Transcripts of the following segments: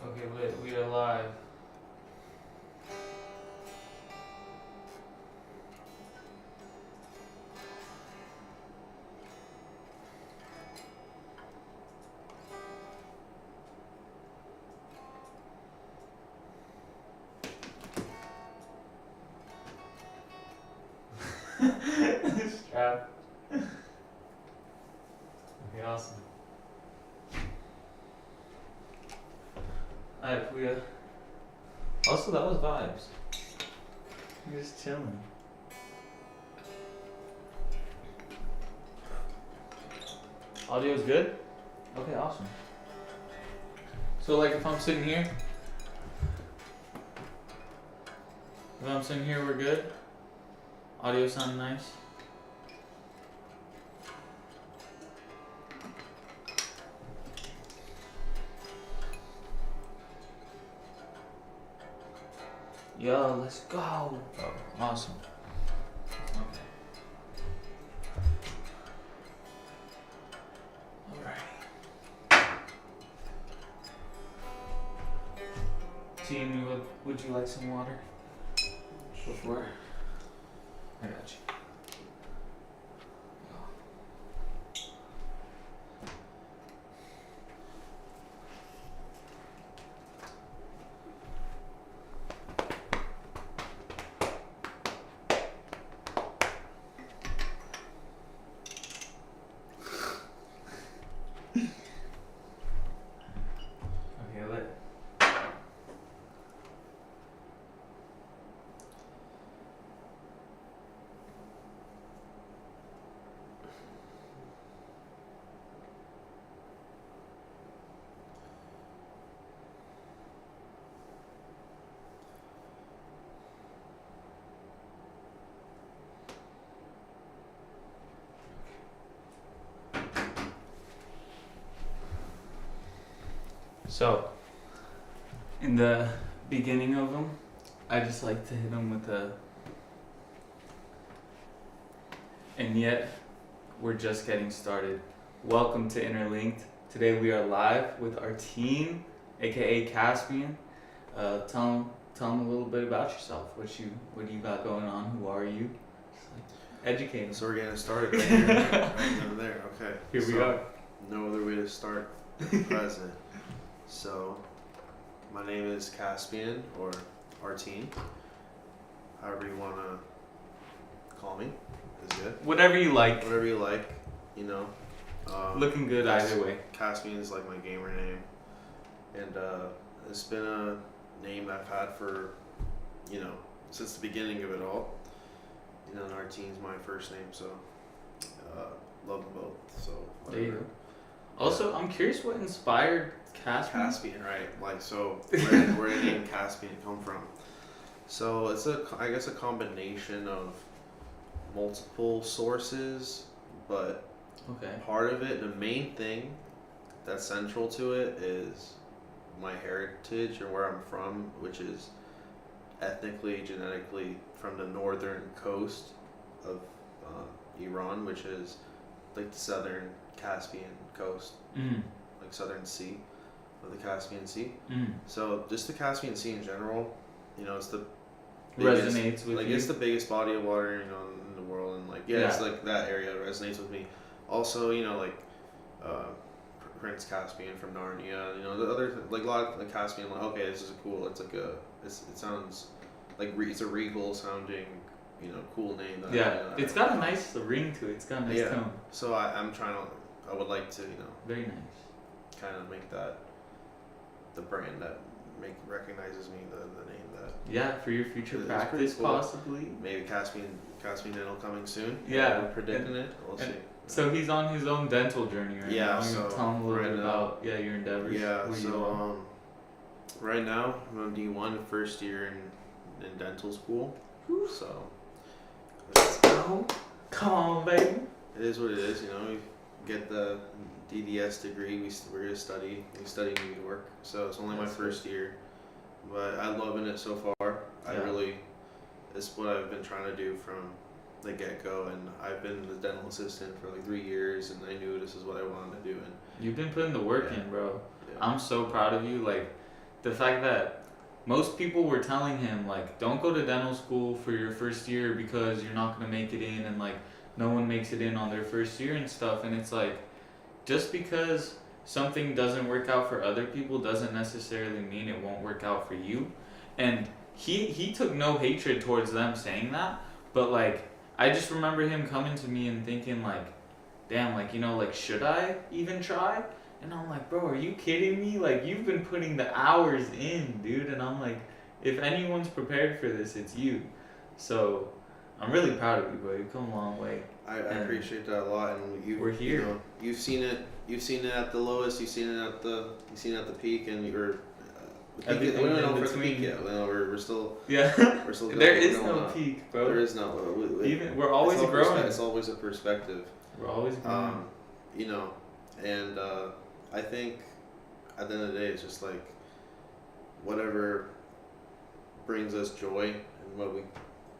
Okay, wait, we are live. Strap. Okay, awesome. Alright, we also that was vibes. You're just chilling. Audio's good? Okay, awesome. So like if I'm sitting here, we're good? Audio sound nice? Yo, let's go. Oh, awesome. Okay. Alright. Team, would you like some water? Before? I got you. Okay, So, in the beginning of them, I just like to hit them with a. And yet, we're just getting started. Welcome to Interlinked. Today we are live with Arteen, aka Caspian. Tell him a little bit about yourself. What do you got going on? Who are you? Just like, educate us. So we're getting started right here, right over there. Okay. Here we are. No other way to start than present. So, my name is Caspian or Arteen. However you want to call me is good. Whatever you like. Whatever you like, you know. Looking good either way. Caspian is like my gamer name, and it's been a name I've had for, since the beginning of it all. You know, and Arteen's my first name, so love them both. So whatever. There you go. Also, I'm curious what inspired Caspian. Caspian, right? Like, so where did the name Caspian come from? So it's I guess a combination of multiple sources, but okay. Part of it, the main thing that's central to it is my heritage or where I'm from, which is ethnically, genetically from the northern coast of Iran, which is like the southern Caspian coast, like southern sea of the Caspian Sea. So just the Caspian Sea in general, it's the biggest, resonates with like you. It's the biggest body of water in the world, and it's like that area resonates with me. Also, Prince Caspian from Narnia, the other like a lot of the Caspian, like, okay, this is cool. It's like it sounds like it's a regal sounding, cool name. It's got a nice ring to it. It's got a nice tone. So I would like to, very nice. kind of make that the brand that recognizes me, the name that. Yeah, for your future practice, cool. Possibly. Maybe Caspian Dental coming soon. Yeah, we're predicting it. We'll see. So he's on his own dental journey right now. So tell him a little bit about your endeavors. Yeah, so right now I'm on D1, first year in dental school. So let's go. Come on, baby. It is what it is, We get the DDS degree. We're gonna study. We study in New York, so it's only my first year, but I'm loving it so far. Yeah. It's what I've been trying to do from the get-go, and I've been the dental assistant for like 3 years, and I knew this is what I wanted to do. And you've been putting the work in, bro. Yeah. I'm so proud of you. Like, the fact that most people were telling him like, don't go to dental school for your first year because you're not gonna make it in, and like no one makes it in on their first year and stuff. And it's like, just because something doesn't work out for other people doesn't necessarily mean it won't work out for you. And he took no hatred towards them saying that, but like I just remember him coming to me and thinking like, damn, like, you know, like, should I even try? And I'm like, bro, are you kidding me? Like, you've been putting the hours in, dude. And I'm like, if anyone's prepared for this, it's you. So I'm really proud of you, bro. You've come a long way. I appreciate that a lot, and we're here. You know, you've seen it at the lowest, you've seen it at the peak, and you're. Everything we don't in know if it's a between. peak yet. You know, we're still. Yeah. We're still. There is going no up. peak, bro. There is no. We're always it's all growing. It's always a perspective. We're always growing. You know, and I think at the end of the day, it's just like whatever brings us joy and what we,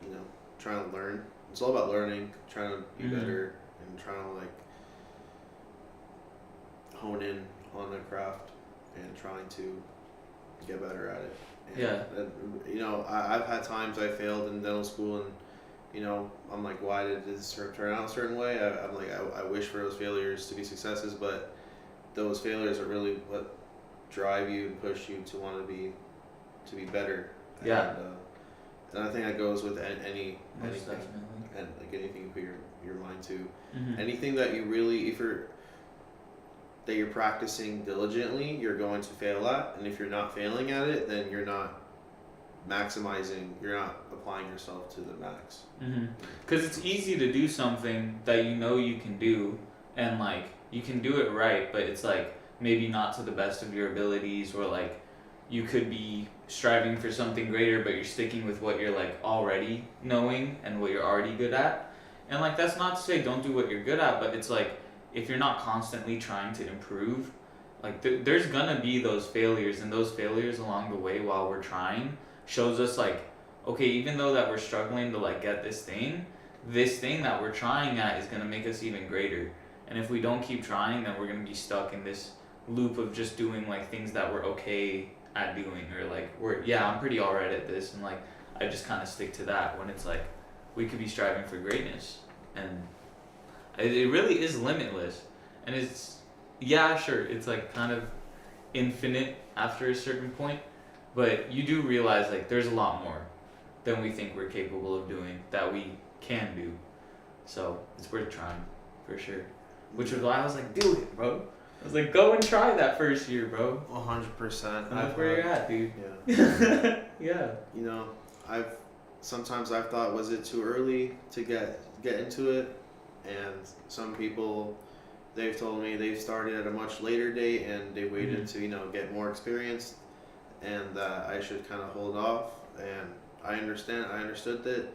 you know, trying to learn. It's all about learning, trying to be better, and trying to like hone in on the craft and trying to get better at it. And, you know, I've had times I failed in dental school, and you know, I'm like, why did this turn out a certain way? I'm like, I wish for those failures to be successes, but those failures are really what drive you and push you to want to be better. Yeah. And I think that goes with anything, Definitely. and like anything you put your mind to. Mm-hmm. Anything that you really, that you're practicing diligently, you're going to fail at, and if you're not failing at it, then you're not applying yourself to the max. Because it's easy to do something that you know you can do, and like you can do it right, but it's like maybe not to the best of your abilities, or like you could be striving for something greater, but you're sticking with what you're like already knowing and what you're already good at. And like that's not to say don't do what you're good at, but it's like if you're not constantly trying to improve, like there's gonna be those failures, and those failures along the way while we're trying shows us like, okay, even though that we're struggling to like get this thing that we're trying at is gonna make us even greater. And if we don't keep trying, then we're gonna be stuck in this loop of just doing like things that we're okay at doing, or like I'm pretty alright at this, and like I just kind of stick to that, when it's like we could be striving for greatness, and it really is limitless. And it's sure, it's like kind of infinite after a certain point, but you do realize like there's a lot more than we think we're capable of doing that we can do. So it's worth trying for sure. Which was why I was like, do it, bro. I was like, go and try that first year, bro. 100%. And that's where you're at, dude. Yeah. Yeah. You know, sometimes I've thought, was it too early to get into it? And some people, they've told me they've started at a much later date, and they waited to, you know, get more experience, and that I should kind of hold off. And I understood that.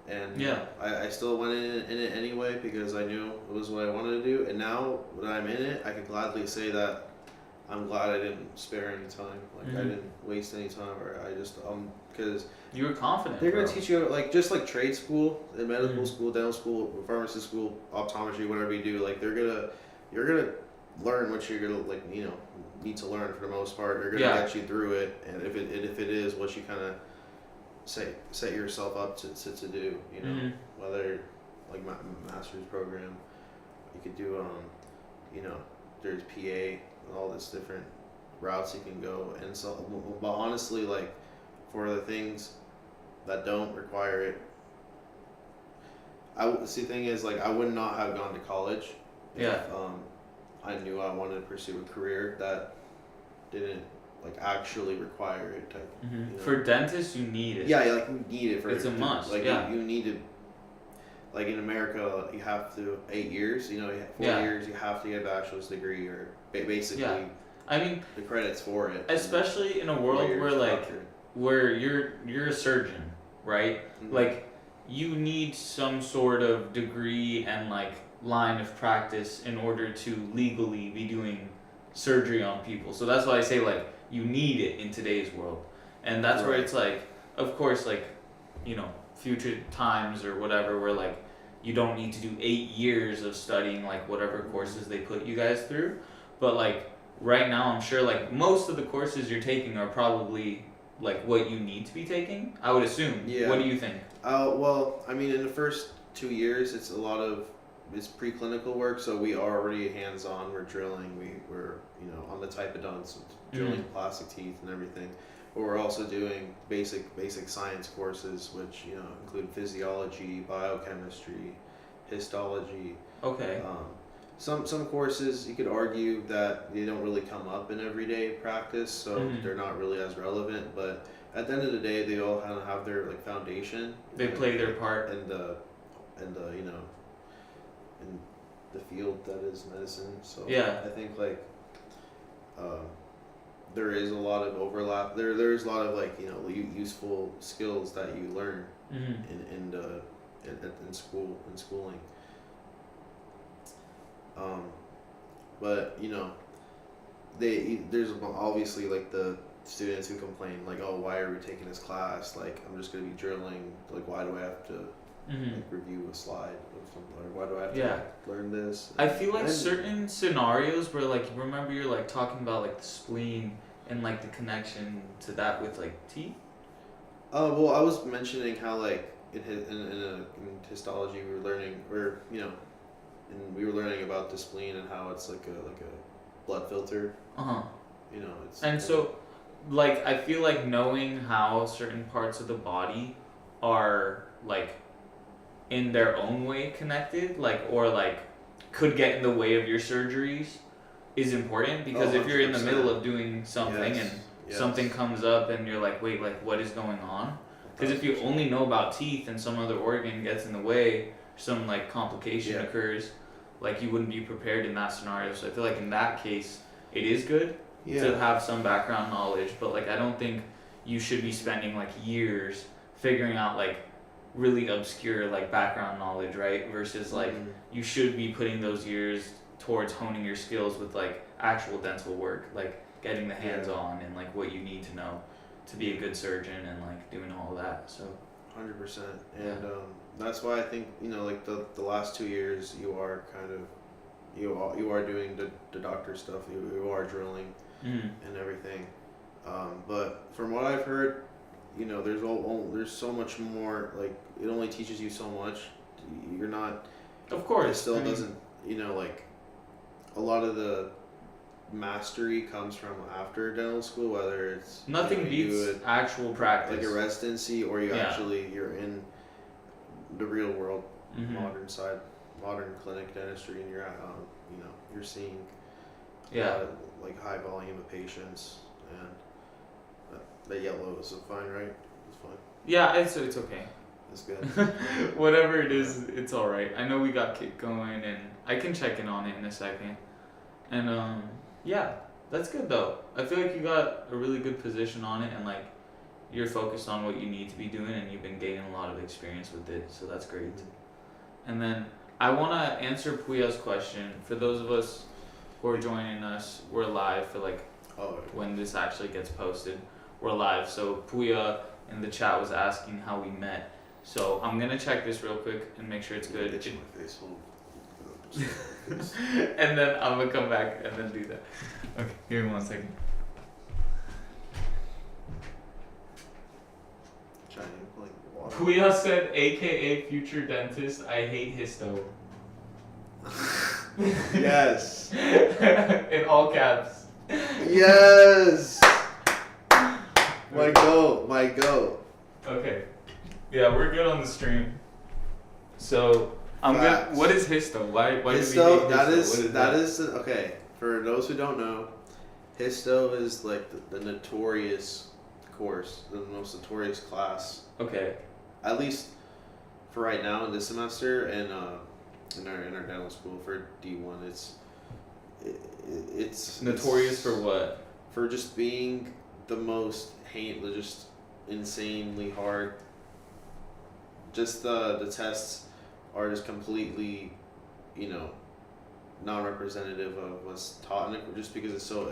And I still went in it anyway, because I knew it was what I wanted to do. And now that I'm in it, I can gladly say that I'm glad I didn't spare any time. Like I didn't waste any time, or I just because you were confident. They're gonna teach you like just like trade school, and medical school, dental school, pharmacy school, optometry, whatever you do. Like you're gonna learn what you're gonna like, you know, need to learn for the most part. They're gonna get you through it, and if it is what you kind of set yourself up to do, you know, whether like my master's program, you could do you know, there's PA, all this different routes you can go. And so, but honestly, like for the things that don't require it, the thing is, like, I would not have gone to college if I knew I wanted to pursue a career that didn't like actually require it type. You know? For dentists, you need it. Yeah, like you need it for it's a must. Like you need to. Like in America, you have to 8 years. You know, 4 years. You have to get a bachelor's degree, or basically. Yeah. I mean, the credits for it. Especially in a world where like where you're a surgeon, right? Like you need some sort of degree and like line of practice in order to legally be doing surgery on people. So that's why I say like you need it in today's world. And that's where it's like, of course, like, you know, future times or whatever, where like you don't need to do 8 years of studying like whatever courses they put you guys through, but like right now I'm sure like most of the courses you're taking are probably like what you need to be taking, I would assume. Yeah. What do you think? Well, I mean, in the first 2 years, it's preclinical work, so we are already hands-on. We're drilling. We're on the typodonts, drilling plastic teeth and everything. But we're also doing basic science courses, which include physiology, biochemistry, histology. Okay. Some courses you could argue that they don't really come up in everyday practice, so they're not really as relevant. But at the end of the day, they all kind of have their like foundation. They play their part in the in the field that is medicine. So yeah. I think like there is a lot of overlap. There's a lot of like useful skills that you learn in schooling. But there's obviously like the students who complain like, oh, why are we taking this class? Like, I'm just gonna be drilling. Like, why do I have to like review a slide or something? Or why do I have to like, learn this? I feel like certain scenarios where like remember you're like talking about like the spleen and like the connection to that with like teeth. Well, I was mentioning how like in histology we were learning, and we were learning about the spleen and how it's like a blood filter. It's and so like I feel like knowing how certain parts of the body are like in their own way connected, like or like could get in the way of your surgeries is important, because if you're in the middle of doing something and something comes up and you're like, wait, like what is going on? Because if you only know about teeth and some other organ gets in the way, some like complication occurs, like you wouldn't be prepared in that scenario. So I feel like in that case it is good to have some background knowledge, but like I don't think you should be spending like years figuring out like really obscure like background knowledge, right? Versus like you should be putting those years towards honing your skills with like actual dental work, like getting the hands on and like what you need to know to be a good surgeon and like doing all of that. So 100%. And that's why I think like the last 2 years you are kind of you are doing the doctor stuff, you are drilling and everything, but from what I've heard, there's so much more. Like it only teaches you so much. You're not, of course, it still doesn't like a lot of the mastery comes from after dental school, whether it's nothing beats actual practice, like a residency, or you're in the real world, modern clinic dentistry, and you're you're seeing like high volume of patients, and the yellow is fine, right? It's fine. Yeah, it's okay. It's good. Whatever it is, it's all right. I know we got kick going, and I can check in on it in a second. And yeah, that's good though. I feel like you got a really good position on it, and like you're focused on what you need to be doing, and you've been gaining a lot of experience with it, so that's great. And then I want to answer Puya's question. For those of us who are joining us, we're live for like when this actually gets posted. We're live. So Puya in the chat was asking how we met. So I'm gonna check this real quick and make sure it's good. Itch my face. And then I'm gonna come back and then do that. Okay, give me 1 second. Puya said, AKA future dentist, I hate histo. Yes. In all caps. Yes. My go. Okay. Yeah, we're good on the stream. So I'm gonna. What is histo? Why do we hate histo? That is okay. For those who don't know, histo is like the notorious course, the most notorious class. Okay. At least for right now in this semester, and in our dental school for D1, it's notorious for what? For just being the most just insanely hard. Just the tests are just completely, non-representative of what's taught in it, just because it's so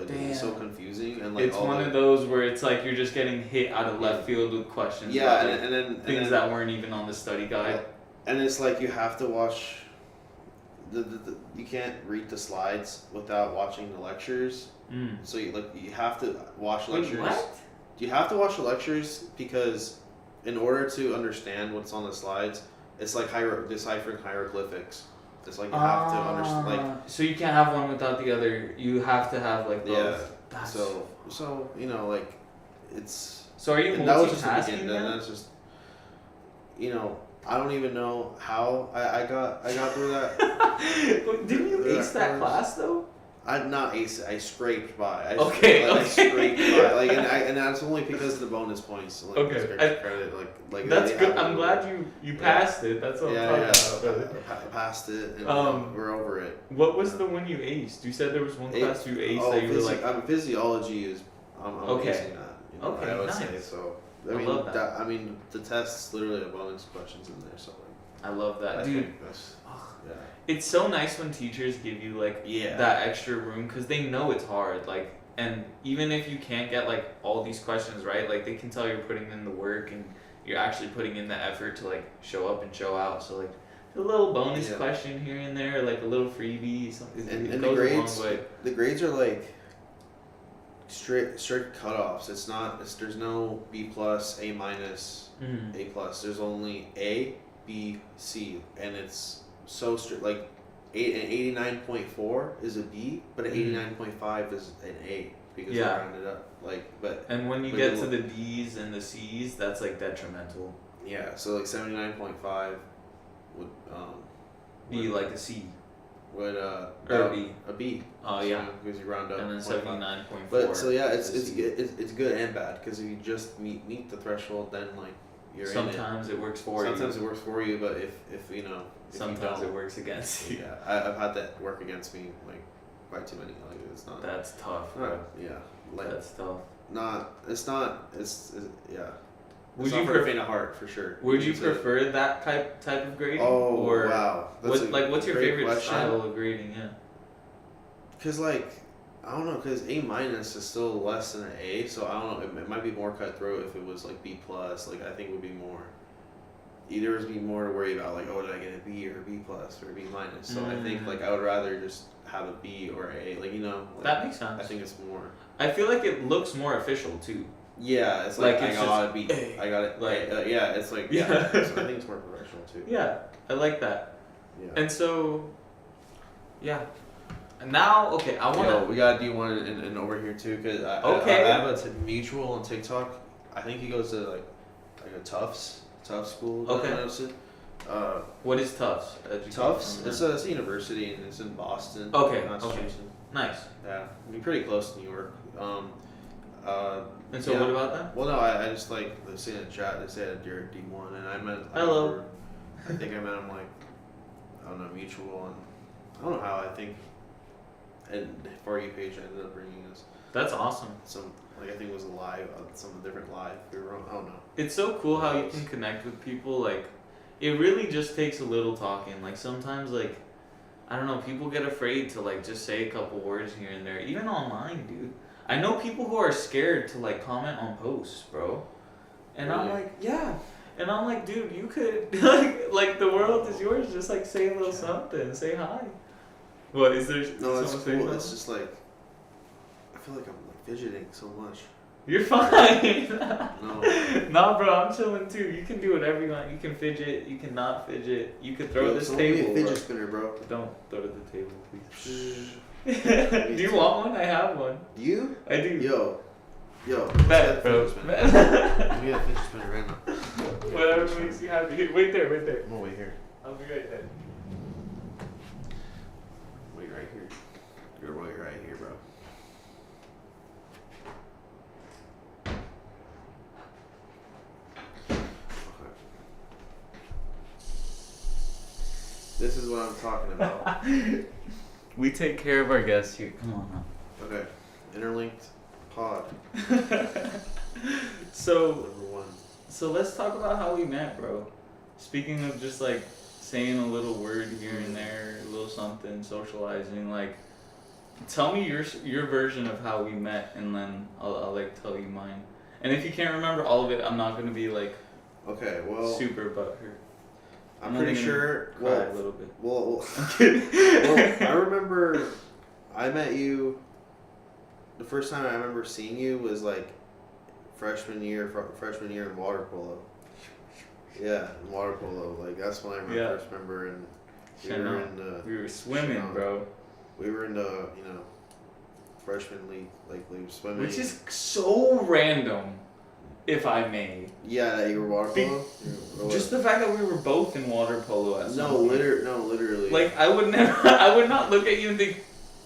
confusing, and like it's one of those where it's like you're just getting hit out of left field with questions. Yeah, and then things that weren't even on the study guide. And it's like you have to watch. You can't read the slides without watching the lectures, So you have to watch Wait, lectures. what? You have to watch the lectures because in order to understand what's on the slides, it's like deciphering hieroglyphics. It's like you have to understand. Like, so you can't have one without the other. You have to have like both. yeah. That's So you know, like, it's. So are you And that was just the multitasking beginning. then? And that's just, you know, I don't even know how I got through that. Didn't you ace that course. class though? I not ace it. I scraped by. Okay. I scraped by. Like, and that's only because of the bonus points. Like, Okay. extra credit. Like That's they good. have I'm it. glad you passed it. That's what I'm talking about. I passed it, and we're over it. What was the one you aced? You said there was one class you aced that you were like. Physiology is. I'm Okay. acing that. You know, Okay, I would nice. say so. I love that. I mean, the test's literally a bonus questions in there, so like. I love that, I dude. think that's, yeah. It's so nice when teachers give you like that extra room because they know it's hard. Like, and even if you can't get like all these questions right, like they can tell you're putting in the work and you're actually putting in the effort to like show up and show out. So like a little bonus question here and there, like a little freebie, something. And it the goes grades, a long way. the grades are like strict cutoffs. It's not. There's no B plus, A minus, A plus. There's only A, B, C, and it's so strict. Like, an 89.4 is a B, but an 89.5 is an A because they rounded up. Like, but and when you get to the D's and the C's, that's like detrimental. Yeah, so like 79.5 would be like a C. Would or a B. A B. Oh yeah. Because you round up. And then 79.4. But so yeah, it's good and bad because if you just meet the threshold, then like you're sometimes in it works for you. Sometimes it works for you, but if you know. Sometimes it works against you. Yeah, I've had that work against me like by too many. Like it's not. That's tough. Bro. Yeah. Like that's tough. It's yeah. Would you prefer for the faint of heart for sure? Would you prefer that type of grading? Oh or wow! What's your favorite question. style of grading? Yeah. Cause like I don't know, cause A minus is still less than an A, so I don't know. It might be more cutthroat if it was like B plus. Like I think it would be more. Either would be more to worry about like, oh, did I get a B or a B plus or a B minus? So I think like I would rather just have a B or a A. Like you know. Like, that makes sense. I think it's more. I feel like it looks more official too. Yeah, it's like it's I got a B. I got it. Like yeah, it's like yeah. So I think it's more professional too. Yeah, I like that. Yeah. And so, yeah. Now, okay, I want to. We gotta do one in over here too, cause I have a mutual on TikTok. I think he goes to like a Tufts school. Okay. What is Tufts? Tufts. It's a university and it's in Boston. Okay. Massachusetts. Nice. Yeah, I mean pretty close to New York. And so what about that? Well, no, I just like they say in the chat. They said you're D1, and I meant. Hello. I think I met him like I don't know mutual, and I don't know how. I think, and For You page ended up bringing us. That's awesome. Some like I think it was a live, some different live. We were on, I don't know. It's so cool how you can connect with people. Like, it really just takes a little talking. Like sometimes, like, I don't know, people get afraid to like just say a couple words here and there, even online, dude. I know people who are scared to like comment on posts, bro. And Really? I'm like, yeah. And I'm like, dude, you could like the world is yours. Just like say a little something, say hi. What is there? No, it's cool. It's just like I feel like I'm like fidgeting so much. You're fine. No. Nah, bro, I'm chilling too. You can do whatever you want. You can fidget. You can not fidget. You could throw this table. Be a fidget spinner, bro. Don't throw to the table, please. Do you want one? I have one. You? I do. Yo. Bet, bro. We got a fidget spinner right now. Whatever makes you happy. Wait there. I'm gonna wait here. I'll be right there. Wait right here. You're wait right here, bro. Okay. This is what I'm talking about. We take care of our guests here. Come on now. Okay. Interlinked pod. So Number 1. So let's talk about how we met, bro. Speaking of just like saying a little word here and there, a little something, socializing, like tell me your version of how we met and then I'll like tell you mine. And if you can't remember all of it, I'm not gonna be like super butthurt. I'm pretty sure cry a little bit. Well, I remember I met you the first time I remember seeing you was like freshman year in water polo. Yeah, in water polo. Like that's when I first remember, and we were swimming, bro. We were in the freshman league, like swimming. Which is so random, if I may. Yeah, that you were water polo. Just the fact that we were both in water polo at some point. Literally. Like I would would not look at you and think.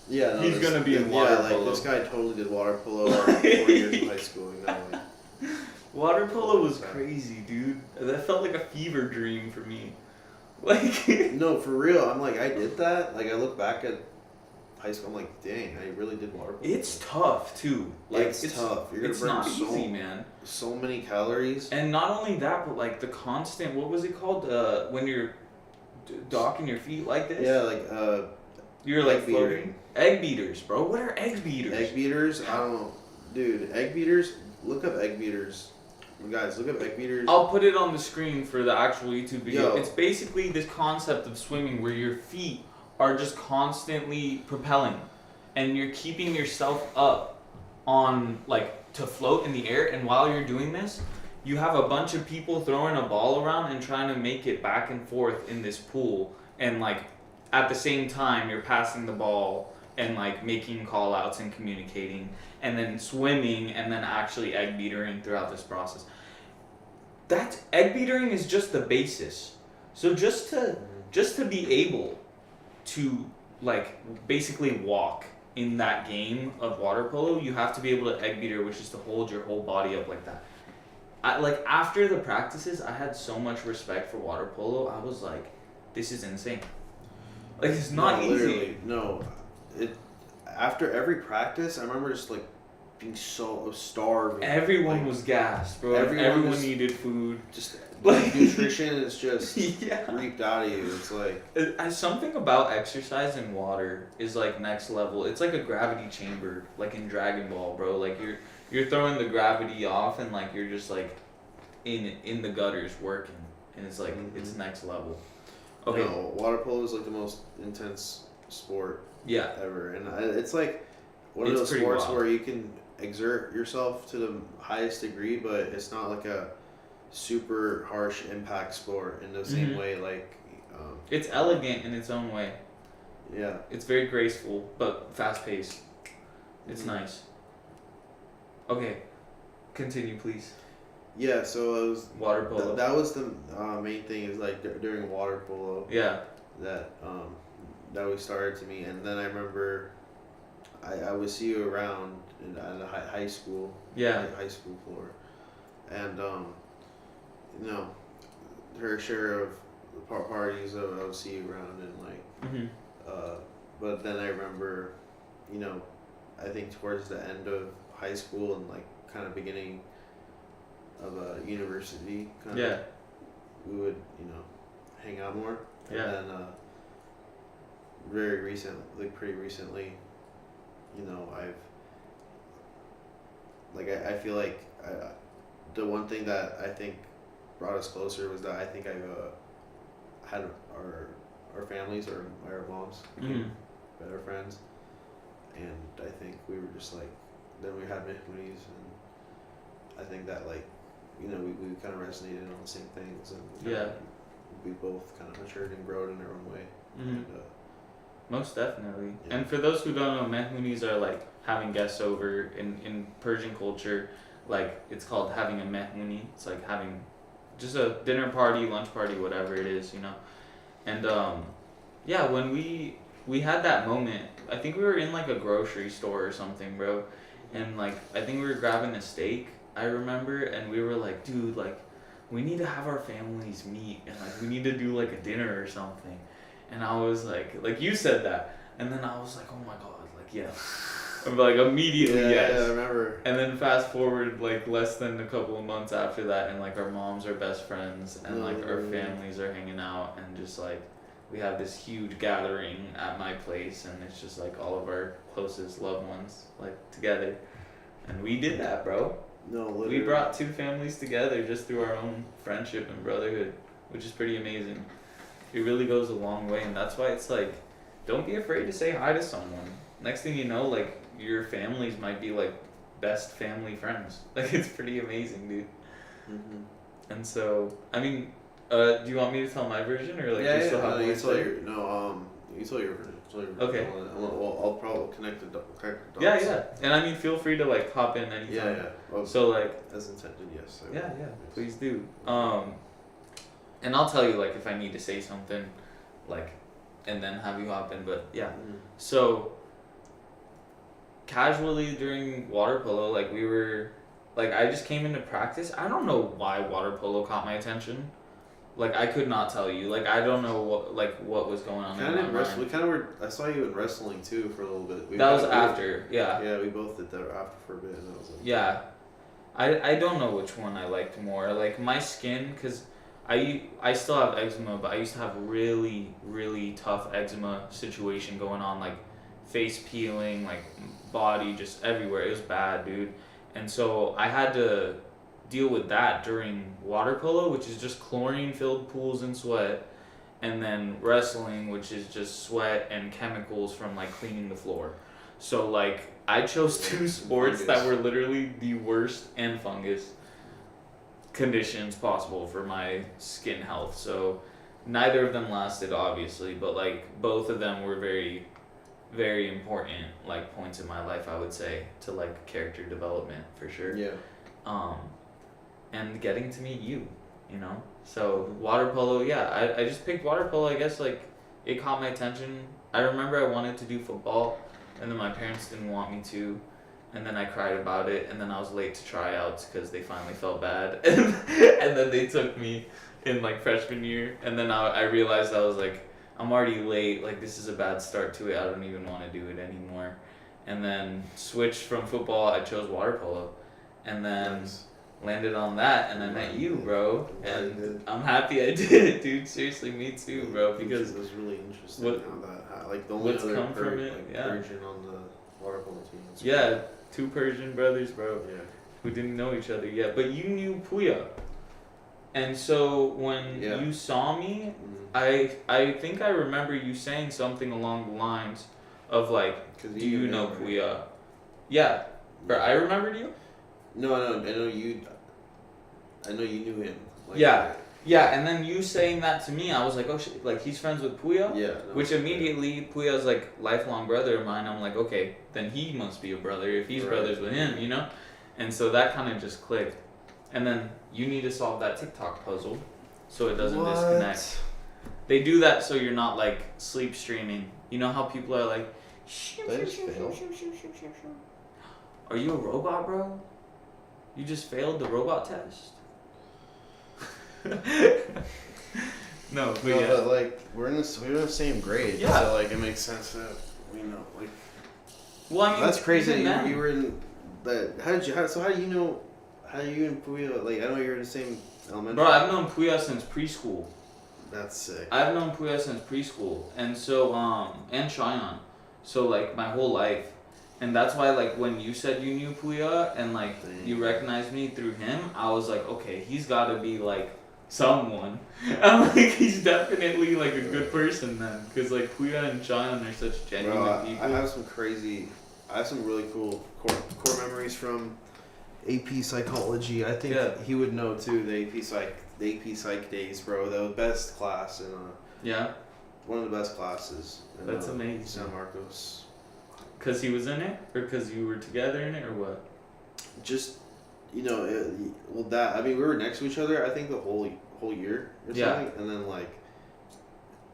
Yeah, no, he's gonna be in water polo. Yeah, like this guy totally did water polo 4 years in high school. Water polo was crazy, dude. That felt like a fever dream for me. Like. No, for real. I'm like, I did that. Like I look back at high school, I'm like, dang, I really did water polo. It's tough too. Like it's tough. You're gonna burn not easy, man. So many calories. And not only that, but like the constant. What was it called? When you're docking your feet like this. Yeah, like You're like floating. Egg beaters, bro. What are egg beaters? Egg beaters? I don't know, dude. Egg beaters. Look up egg beaters. Guys, look up egg beaters. I'll put it on the screen for the actual YouTube video. Yo. It's basically this concept of swimming where your feet are just constantly propelling and you're keeping yourself up on like to float in the air, and while you're doing this you have a bunch of people throwing a ball around and trying to make it back and forth in this pool, and like at the same time you're passing the ball and like making call outs and communicating and then swimming and then actually egg beatering throughout this process. That egg beatering is just the basis. So just to be able to like basically walk in that game of water polo, you have to be able to egg beater, which is to hold your whole body up like that. Like after the practices, I had so much respect for water polo. I was like, this is insane. Like it's not easy. Literally, no. After every practice, I remember just like being so starving. Everyone was gassed, bro. Everyone needed food. Just like nutrition is just yeah. reaped out of you. It's like something about exercise in water is like next level. It's like a gravity chamber, like in Dragon Ball, bro. Like you're throwing the gravity off, and like you're just like in the gutters working, and it's like it's next level. Okay. No, water polo is like the most intense sport. Yeah. Ever, and it's like one of those sports where you can exert yourself to the highest degree, but it's not like a super harsh impact sport in the same way. Like it's elegant in its own way. Yeah. It's very graceful, but fast paced. It's nice. Okay, continue, please. Yeah, so it was water polo. That was the main thing. Is like during water polo. Yeah. That we started to meet, and then I remember I would see you around at the high school. Yeah. High school floor, and her share of parties I would see you around, and like but then I remember, I think towards the end of high school and like kind of beginning of a university kind of, we would hang out more. And then pretty recently, I feel like the one thing that I think brought us closer was that I think I've had our families or our moms became better friends, and I think we were just like, then we had memories, and I think that like we kind of resonated on the same things, and we both kind of matured and grown in our own way. And, most definitely. Yeah. And for those who don't know, mehunis are like having guests over in Persian culture. Like it's called having a mehuni. It's like having just a dinner party, lunch party, whatever it is, And when we had that moment, I think we were in like a grocery store or something, bro. And like I think we were grabbing a steak, I remember, and we were like, dude, like we need to have our families meet, and like we need to do like a dinner or something. And I was like you said that, and then I was like, oh my god, like yes, I'm like immediately yes. Yeah, I remember. And then fast forward like less than a couple of months after that, and like our moms are best friends, and like our families are hanging out, and just like we have this huge gathering at my place, and it's just like all of our closest loved ones like together, and we did that, bro. No, literally. We brought two families together just through our own friendship and brotherhood, which is pretty amazing. It really goes a long way, and that's why it's like, don't be afraid to say hi to someone. Next thing you know, like your families might be like best family friends. Like it's pretty amazing, dude. Mhm. And so, I mean, do you want me to tell my version or like you still have more you to tell say? you tell your version. Okay. Well, I'll probably connect the dots. Yeah. And I mean, feel free to like hop in anytime. Yeah. Well, So like, as intended, yes. I yeah, will. Yes. please do. And I'll tell you like if I need to say something, like, and then have you hop in. But yeah. Mhm. So casually during water polo, like we were, like I just came into practice. I don't know why water polo caught my attention. Like I could not tell you. Like I don't know what was going on. Kind in of my wrestle. mind. We kind of were. I saw you in wrestling too for a little bit. That was after, yeah. Yeah, we both did that after for a bit, and that was like. Yeah, I don't know which one I liked more. Like my skin, cause I still have eczema, but I used to have really tough eczema situation going on, like face peeling, like body just everywhere. It was bad, dude. And so I had to deal with that during water polo, which is just chlorine filled pools and sweat, and then wrestling, which is just sweat and chemicals from like cleaning the floor. So like I chose two sports that were literally the worst, and fungus conditions possible for my skin health. So neither of them lasted obviously, but like both of them were very important like points in my life, I would say, to like character development for sure. Yeah. And getting to meet you, you know? So water polo, yeah, I just picked water polo, I guess like it caught my attention. I remember I wanted to do football and then my parents didn't want me to, and then I cried about it, and then I was late to tryouts because they finally felt bad and then they took me in like freshman year, and then I realized I was like, I'm already late, like this is a bad start to it, I don't even want to do it anymore. And then switched from football, I chose water polo, and then Nice. landed on that, and I met you, bro, Yeah, you and did. I'm happy I did it, dude. Seriously, me too, bro, because it was really interesting what- how like the only what's other come from it, like yeah. Persian on the water polo team. That's yeah, two Persian brothers, bro, Yeah. who didn't know each other yet, but you knew Puya. And so when Yeah. you saw me, Mhm. I think I remember you saying something along the lines of like, 'Cause do you knew know him, right? Puya? Yeah, bro, I remembered you. No, I know you. I know you knew him. Like, Yeah. Yeah, and then you saying that to me, I was like, oh shit, like he's friends with Puya? Yeah. No, Which immediately, Puya's like lifelong brother of mine. I'm like, okay, then he must be a brother if he's Right. brothers with him, you know? And so that kind of just clicked. And then you need to solve that TikTok puzzle so it doesn't disconnect. They do that so you're not like sleep streaming. You know how people are like, Did I just fail? are you a robot, bro? You just failed the robot test? No, but No, yeah. but like we're in the same grade. Yeah. So like it makes sense that we know. Like Well, I mean, that's crazy. even That then- you were in that. How do you know? How do you and Puya? Like I know you're in the same elementary. Bro, I've known Puya since preschool. That's sick. I've known Puya since preschool, and so and Cheyenne, so like my whole life, and that's why like when you said you knew Puya and like Dang. you recognized me through him, I was like, okay, he's got to be like someone. I'm like, he's definitely like a good person then, because like Puya and Cheyenne are such genuine Bro, people. I have some really cool core memories from AP psychology. I think Yeah. he would know too. The AP psych days, bro. The best class in Yeah, one of the best classes. In, That's amazing. San Marcos. because he was in it, or because you were together in it, or what? Just that. I mean, we were next to each other. I think the whole year or Yeah. something, and then like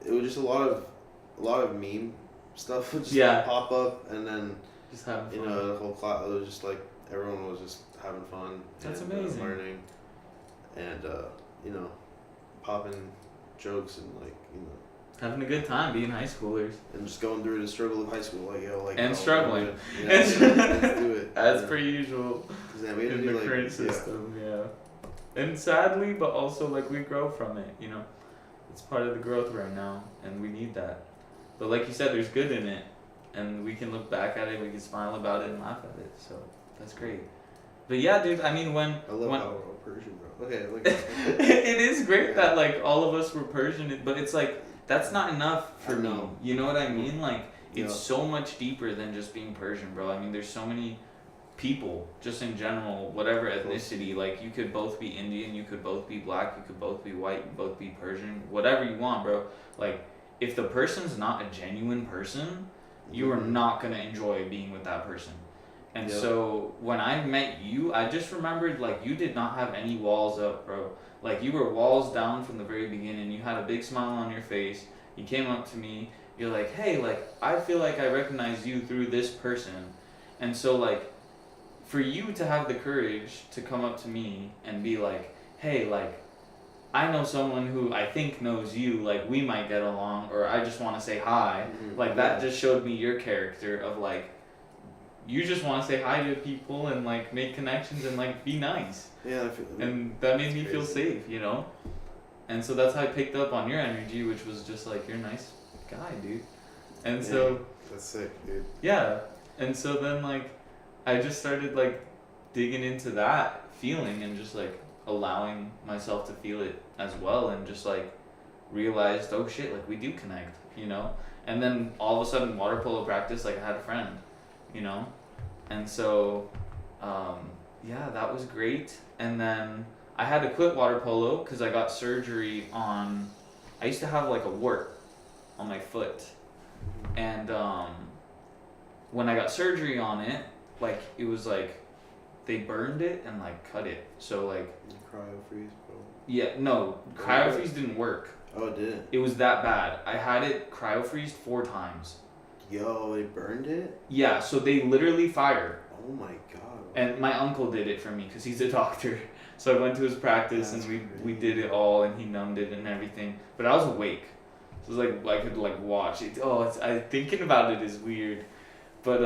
it was just a lot of meme stuff would just Yeah. pop up, and then Just having fun. you know the whole class. It was just like everyone was just having fun. That's and, amazing. learning, and you know, popping jokes and like you know. Having a good time being high schoolers. And just going through the struggle of high school, like And struggling. Yeah, let's do it. As yeah. per usual. 'Cause, yeah, we had to In do, the like, current system, yeah. And sadly, but also like we grow from it, you know. It's part of the growth right now, and we need that. But like you said, there's good in it, and we can look back at it, we can smile about it, and laugh at it. So that's great. But yeah, dude. I mean, when I love when how we're all Persian, bro. Okay, look. it is great Yeah. that like all of us were Persian, but it's like that's not enough for I me. know. You know what I mean? Like It's so much deeper than just being Persian, bro. I mean, there's so many people, just in general, whatever ethnicity. Like, you could both be Indian, you could both be black, you could both be white, you could both be Persian, whatever you want, bro. Like, if the person's not a genuine person, you are not gonna enjoy being with that person. And so when I met you, I just remembered, like, you did not have any walls up, bro. Like, you were walls down from the very beginning. You had a big smile on your face. You came up to me. You're like, hey, like, I feel like I recognize you through this person. And so, like, for you to have the courage to come up to me and be like, hey, like, I know someone who I think knows you, like, we might get along, or I just want to say hi. Like, that just showed me your character of, like, you just want to say hi to people and, like, make connections and, like, be nice. Yeah, I feel and that made me feel safe, you know? And so that's how I picked up on your energy, which was just, like, you're a nice guy, dude. And so... That's sick, dude. Yeah. And so then, like, I just started, like, digging into that feeling and just, like, allowing myself to feel it as well, and just, like, realized, oh shit, like, we do connect, you know? And then all of a sudden, water polo practice, like, I had a friend, you know? And so, yeah, that was great. And then I had to quit water polo because I got surgery on, I used to have, like, a wart on my foot. And when I got surgery on it, like, it was like they burned it and, like, cut it. So, like, Cryo freeze, bro. Yeah, no, cryo freeze didn't work. Oh, it didn't? It was that bad. I had it cryo freezed 4 times. Yo, they burned it? Yeah, so they literally fired. Oh my god. And my uncle did it for me because he's a doctor. So I went to his practice and we did it all, and he numbed it and everything. But I was awake. So it was like I could, like, watch it. Oh, thinking about it is weird. But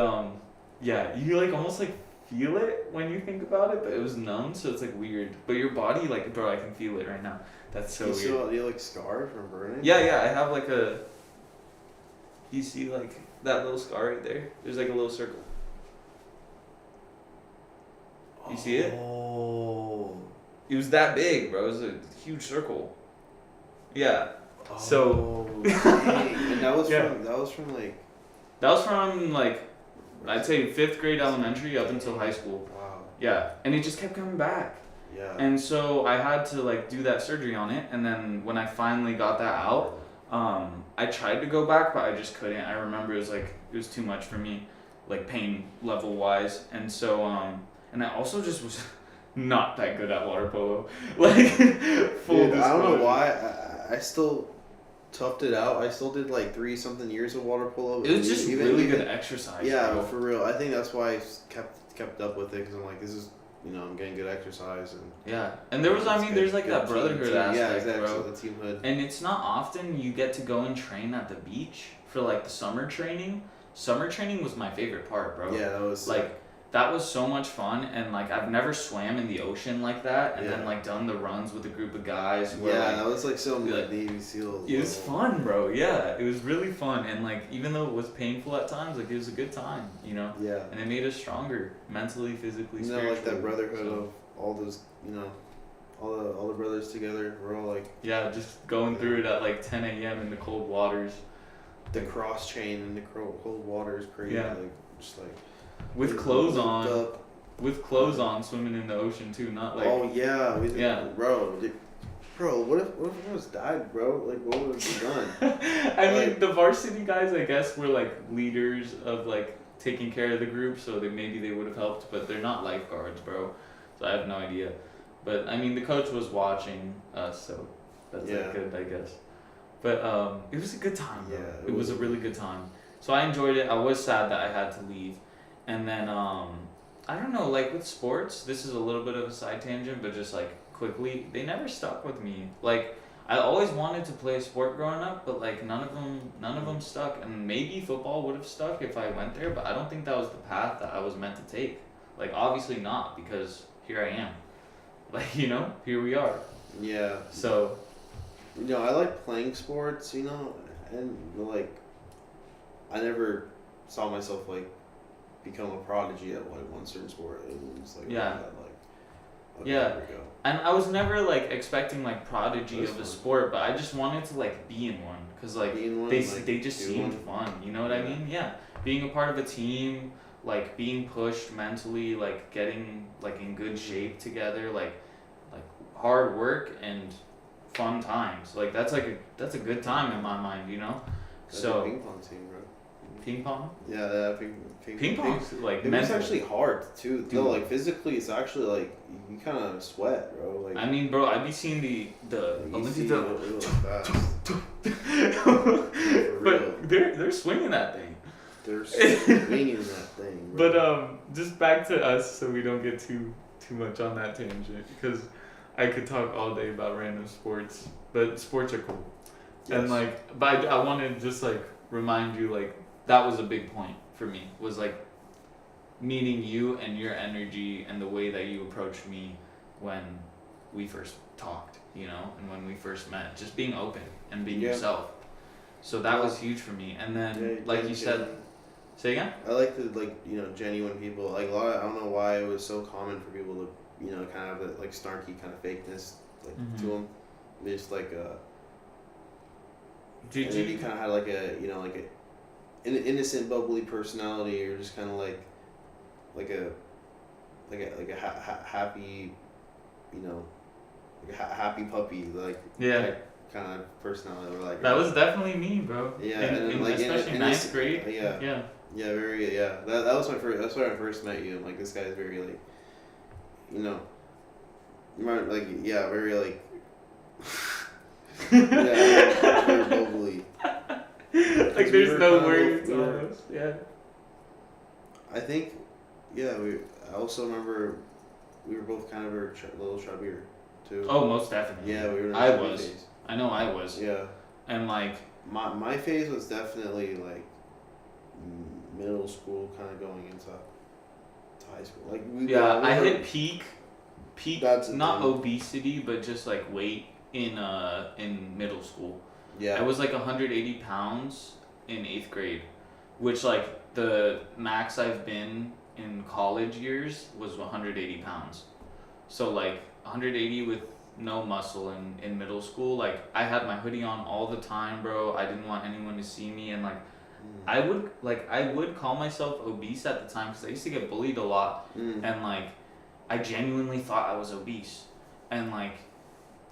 yeah, you, like, almost, like, feel it when you think about it, but it was numb, so it's, like, weird. But your body, like, bro, I can feel it right now. That's so weird. You like scarred from burning? Yeah, I have, like, you see, like, that little scar right there? There's, like, a little circle. You see it? Oh. It was that big, bro. It was a huge circle. Yeah. So. Dang. And that was from like, I'd say 5th grade elementary up until high school. Wow. Yeah, and it just kept coming back. Yeah. And so I had to, like, do that surgery on it, and then when I finally got that out, I tried to go back, but I just couldn't. I remember it was too much for me, like, pain level wise, and so and I also just was not that good at water polo. Like, full disclosure. I don't know why. I still toughed it out. I still did, like, 3-something years of water polo. It was just really good exercise. Yeah, bro. for real. I think that's why I kept up with it, because I'm like, this is, you know, I'm getting good exercise. And yeah, and there was, I mean, there's, like, that brotherhood aspect, yeah, exactly, bro. the teamhood. And it's not often you get to go and train at the beach for, like, the summer training. Summer training was my favorite part, bro. Yeah, that was like, that was so much fun, and, like, I've never swam in the ocean like that, and then, like, done the runs with a group of guys. Where, like, that was, like, so like Navy SEALs. It was fun, bro. Yeah, it was really fun, and, like, even though it was painful at times, like, it was a good time, you know. Yeah. And it made us stronger, mentally, physically, spiritually. Like that brotherhood of all those, you know, all the brothers together. We're all like. Yeah, just going through it at, like, 10 a.m. in the cold waters. The cross chain in the cold water is crazy. Yeah. Like, just like. With clothes on. With clothes on, swimming in the ocean too, not like. Oh yeah. Bro, what if we almost died, bro? Like, what would have done? I mean, the varsity guys, I guess, were, like, leaders of, like, taking care of the group, so maybe they would have helped, but they're not lifeguards, bro. So I have no idea. But I mean, the coach was watching us, so that's like, good, I guess. But it was a good time, bro. Yeah, it was a really good time. So I enjoyed it. I was sad that I had to leave. And then, I don't know, like, with sports, this is a little bit of a side tangent, but just, like, quickly, they never stuck with me. Like, I always wanted to play a sport growing up, but, like, none of them stuck. And maybe football would have stuck if I went there, but I don't think that was the path that I was meant to take. Like, obviously not, because here I am. Like, you know, here we are. Yeah. So. You know, I like playing sports, you know, and, like, I never saw myself, like, become a prodigy at, like, one certain sport. It was like, okay, there we go. And I was never, like, expecting, like, prodigy of a fun. sport, but I just wanted to, like, be in one, because like Being one, they like, they just do seemed one. fun. You know what I Yeah. mean? Yeah, being a part of a team, like being pushed mentally, like getting like in good shape together, like hard work and fun times. Like that's a good time in my mind. You know. That's a So ping pong team, bro. ping pong. Yeah, Ping pong's like It was mental. actually hard too. Dude. No, like physically, it's actually like you kind of sweat, bro. Like I mean, bro, I be seeing the you Olympic. see it real fast. But they're swinging that thing. They're swinging that thing, bro. But just back to us, so we don't get too much on that tangent, because I could talk all day about random sports, but sports are cool. And Yes. like, but I want to just like remind you, like that was a big point for me, was like meeting you and your energy and the way that you approached me when we first talked, you know, and when we first met, just being open and being Yeah. yourself. So that was huge for me. And then, Yeah, like you said, say again? I like the genuine people. Like a lot of, I don't know why it was so common for people to kind of have that like snarky kind of fakeness like to them. Just like Did and then you you? kind of had like a an innocent bubbly personality, or just kind of like a happy, like a happy puppy, like Yeah. kind of personality. Or like That was definitely me, bro. Yeah, In, and then, in, like, especially in ninth this- grade. yeah. Yeah. Yeah, very, yeah. That was my first. That's when I first met you. And like, this guy's very like, like, yeah, very like, yeah, very bubbly. Like we there's were no kind of words both- yeah. almost. Yeah. I think, yeah. I also remember we were both kind of a little chubbier too. Oh, most definitely. Yeah, we were. In I our chubby was. phase. I know I was. Yeah, And like, my phase was definitely like middle school, kind of going into high school. Like yeah, I we were- hit peak That's the not thing. obesity, but just like weight in middle school. Yeah. I was like 180 pounds in 8th grade, which like the max I've been in college years was 180 pounds. So like 180 with no muscle in middle school. Like I had my hoodie on all the time, bro. I didn't want anyone to see me, and like I would call myself obese at the time because I used to get bullied a lot, and like I genuinely thought I was obese, and like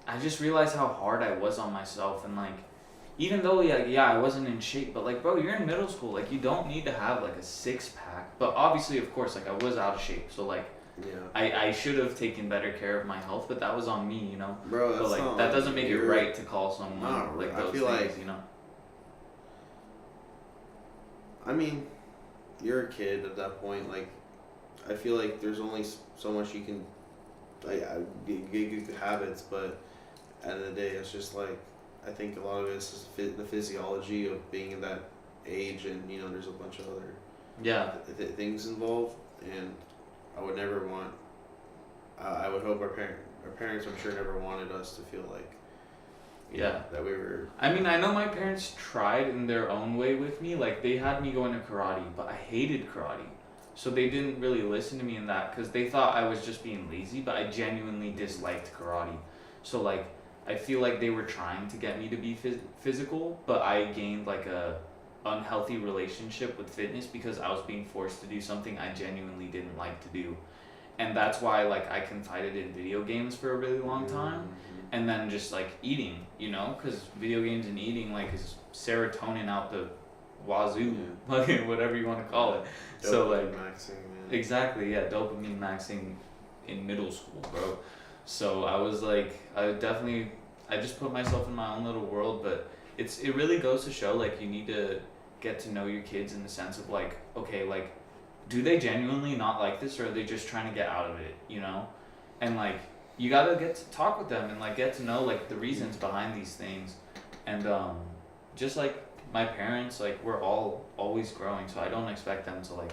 I just realized how hard I was on myself, and like even though I wasn't in shape, but like bro, you're in middle school, like you don't need to have like a 6-pack, but obviously of course like I was out of shape, so like Yeah. I should have taken better care of my health, but that was on me, you know. Bro, that's But like not that doesn't make it you're- right to call someone Not like right. I those feel things, like- you know. I mean, you're a kid at that point. Like, I feel like there's only so much you can, like, get good habits. But at the end of the day, it's just like I think a lot of it's just the physiology of being in that age, and there's a bunch of other Yeah. things involved. And I would never want. I would hope our parents, I'm sure, never wanted us to feel like. Yeah. That we were. I mean, I know my parents tried in their own way with me. Like, they had me go into karate, but I hated karate. So they didn't really listen to me in that because they thought I was just being lazy, but I genuinely disliked karate. So, like, I feel like they were trying to get me to be physical, but I gained, like, a unhealthy relationship with fitness because I was being forced to do something I genuinely didn't like to do. And that's why, like, I confided in video games for a really long time. And then just like eating, because video games and eating like is serotonin out the wazoo, like whatever you want to call it. So like maxing, man. exactly, yeah, dopamine maxing in middle school, bro. So I was like, I just put myself in my own little world, but it really goes to show like you need to get to know your kids in the sense of like, okay, like, do they genuinely not like this, or are they just trying to get out of it, and like. You gotta get to talk with them and like get to know like the reasons behind these things, and just like my parents, like we're all always growing, so I don't expect them to like,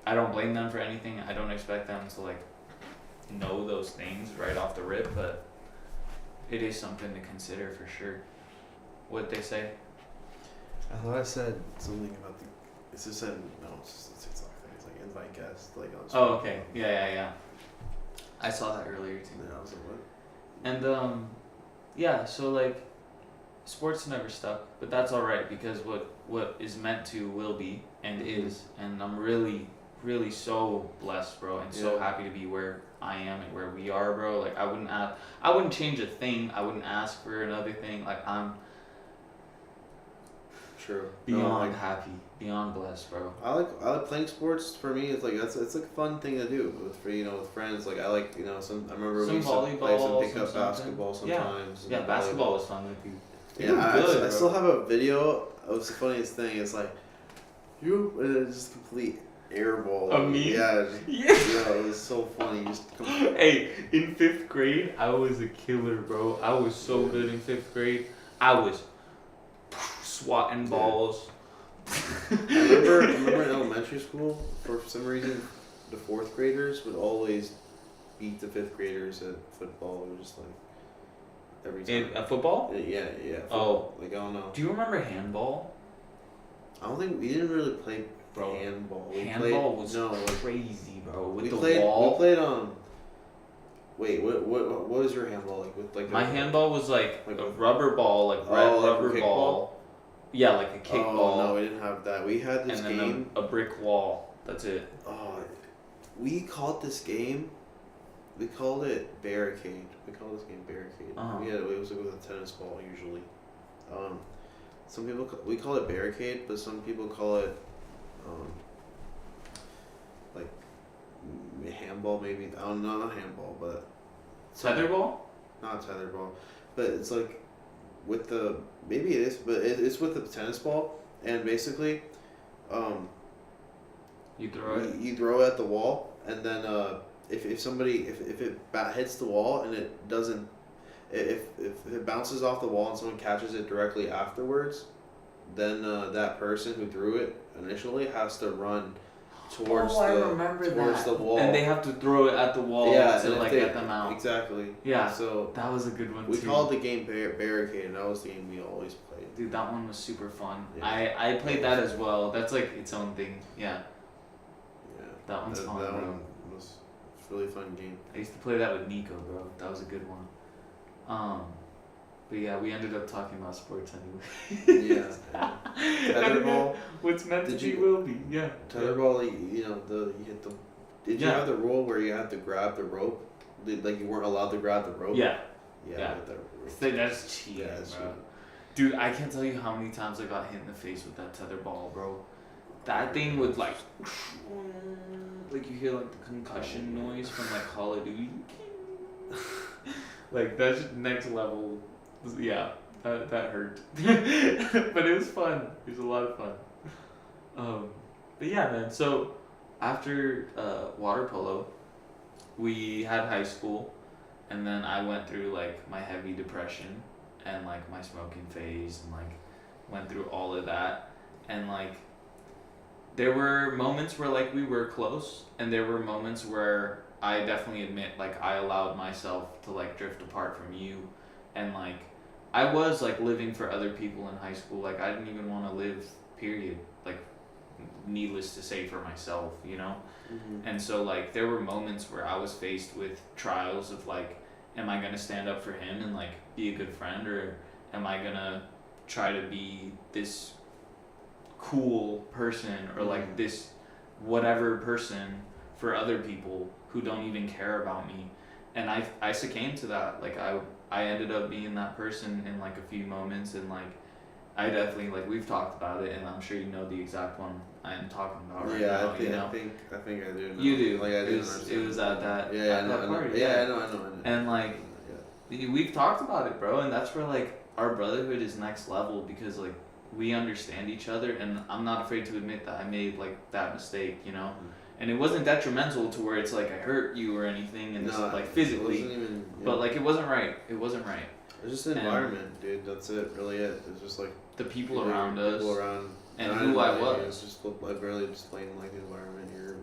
I don't blame them for anything. I don't expect them to like know those things right off the rip, but it is something to consider for sure. What'd they say? I thought I said something about the. It's just said no. It's just a TikTok thing. It's like invite guests, like on. Oh, okay. Yeah. I saw that earlier too. Yeah, I was like, what? And yeah, so like sports never stuck, but that's all right because what is meant to will be and is, and I'm really really so blessed, bro, and so happy to be where I am and where we are, bro. Like I wouldn't change a thing. I wouldn't ask for another thing. Like I'm True. beyond happy, beyond blessed, bro. I like playing sports. For me, it's like it's like a fun thing to do with with friends. Like I like I remember we used to play some pickup basketball sometimes. Yeah, basketball was fun with you. I still have a video. It was the funniest thing. It's like just complete airball. Of me? Yeah. Yeah. It was so funny. Hey, in 5th grade, I was a killer, bro. I was so good in 5th grade. I was swatting balls. I remember in elementary school, for some reason, the 4th graders would always beat the 5th graders at football. It was just like every time. At football? Yeah. Oh. Like I don't know. Do you remember handball? I don't think we didn't really play Bro, handball. Handball was crazy, bro. With the played, wall. We played Wait, what was your handball like? With like my handball was like a rubber ball, like red rubber ball. Yeah, like a kickball. No, we didn't have that. We had this and then game. A brick wall. That's it. We called this game. We called it barricade. We called this game barricade. It was with a tennis ball usually. Some people we call it barricade, but some people call it like handball maybe. I don't know, not handball, but tetherball. Not tetherball, but it's like with the maybe it is, but it's with the tennis ball, and basically, you throw it. You throw it at the wall, and then if it hits the wall and it doesn't, if it bounces off the wall and someone catches it directly afterwards, then that person who threw it initially has to run towards the wall. And they have to throw it at the wall to get them out. Exactly. Yeah. So that was a good one we called the game barricade, and that was the game we always played. Dude, that one was super fun. Yeah. I played that as well. That's like its own thing. Yeah. Yeah. That one's fun, that bro. one was a really fun game. I used to play that with Nico, bro. That was a good one. But yeah, we ended up talking about sports anyway. Yeah. Tetherball. What's meant to be will be. Yeah. Tetherball, you hit the. Did you have the rule where you had to grab the rope? Like you weren't allowed to grab the rope? Yeah. Yeah. That's cheating, bro. Dude, I can't tell you how many times I got hit in the face with that tetherball, bro. That thing would like you hear like the concussion noise from like Call of Duty. Like that's next level. Yeah, that hurt. But it was fun. It was a lot of fun. But yeah, man. So after water polo, we had high school, and then I went through like my heavy depression and like my smoking phase, and like went through all of that, and like there were moments where like we were close, and there were moments where I definitely admit like I allowed myself to like drift apart from you, and like I was like living for other people in high school. Like I didn't even want to live, period. Like needless to say, for myself, you know? Mm-hmm. And so like there were moments where I was faced with trials of like, am I gonna stand up for him and like be a good friend, or am I gonna try to be this cool person or like this whatever person for other people who don't even care about me? And I succumbed to that. Like I ended up being that person in like a few moments, and like I definitely, like we've talked about it, and I'm sure you know the exact one I'm talking about right now. I think I do know. You do. Like I do. It was at that party. Yeah, I know. And like we've talked about it, bro, and that's where like our brotherhood is next level, because like we understand each other, and I'm not afraid to admit that I made like that mistake, you know. And it wasn't detrimental to where it's like I hurt you or anything, and this is like physically, it wasn't even, but like it wasn't right. It wasn't right. It's just the environment, dude. That's it. Really, it. It's just like the people around us, and I who I was. It's just like really just plain like the environment you're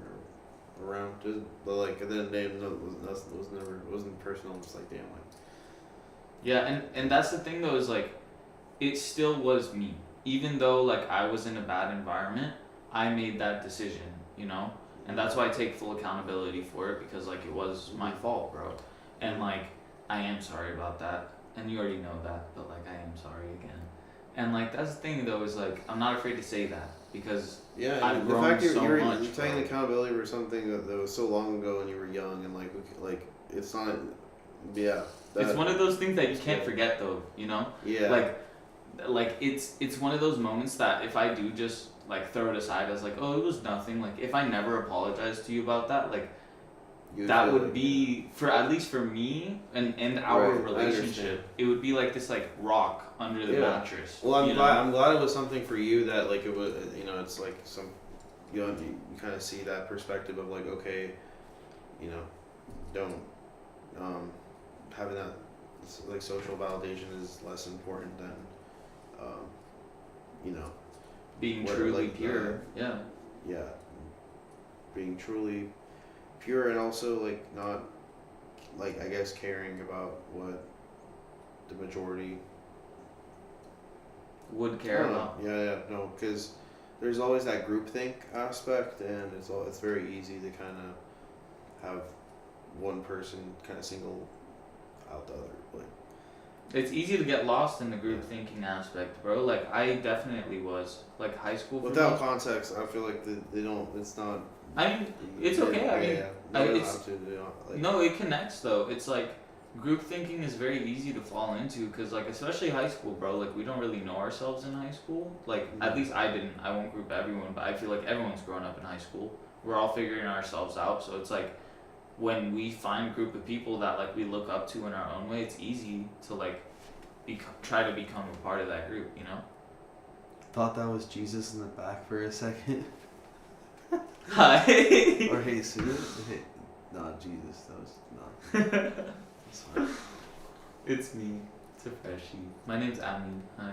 around. Just but like at the end of the day, it wasn't personal. Just like damn, like. Yeah, and that's the thing though, is like, it still was me. Even though like I was in a bad environment, I made that decision, you know? And that's why I take full accountability for it, because like it was my fault, bro. And like I am sorry about that. and you already know that, but like I am sorry again. And like that's the thing though is like I'm not afraid to say that because Yeah, I've the grown fact so you're much. taking bro. accountability for something that was so long ago and you were young and like it's not. Yeah. It's one of those things that you that's can't good. forget though, you know? Yeah. Like it's one of those moments that if I do just like throw it aside as like, oh, it was nothing, like if I never apologize to you about that, like You that feel would it, be for at least for me and our Right, I relationship, understand. it would be like this like rock under the Yeah. mattress. Well, I'm you glad. know? I'm glad it was something for you that like it was. It's like some. You kind of see that perspective of like, okay, you know, don't having that like social validation is less important than, you know, Being what, truly like, pure. Yeah. yeah, being truly pure and also like not like I guess caring about what the majority Would I care don't know. about. Yeah, no, because there's always that groupthink aspect, and it's very easy to kind of have one person kind of single out the other. Like, It's easy to get lost in the group thinking aspect, bro. Like I definitely was. Like high school for without me. context, I feel like they don't. It's not. I mean, it's okay. I mean, No, they don't it's have to. They don't, like, no, it connects though. It's like group thinking is very easy to fall into because like especially high school, bro. Like we don't really know ourselves in high school. Like at least I didn't. I won't group everyone, but I feel like everyone's grown up in high school. We're all figuring ourselves out. So it's like when we find a group of people that like we look up to in our own way, it's easy to like try to become a part of that group. You know. Thought that was Jesus in the back for a second. Hi. Or Jesus. Hey, not Jesus. That was not. That's fine. It's me. It's a freshie. My name's Amin. Hi.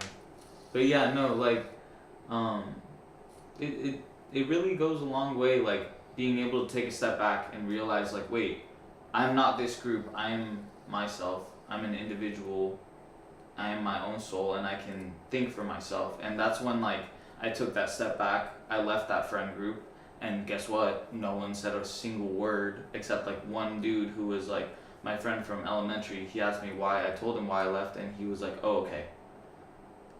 But yeah, no, like, it really goes a long way, like, being able to take a step back and realize, like, wait, I'm not this group. I am myself. I'm an individual. I am my own soul, and I can think for myself. And that's when, like, I took that step back. I left that friend group. And guess what? No one said a single word except like one dude who was like my friend from elementary. He asked me why. I told him why I left, and he was like, "Oh, okay."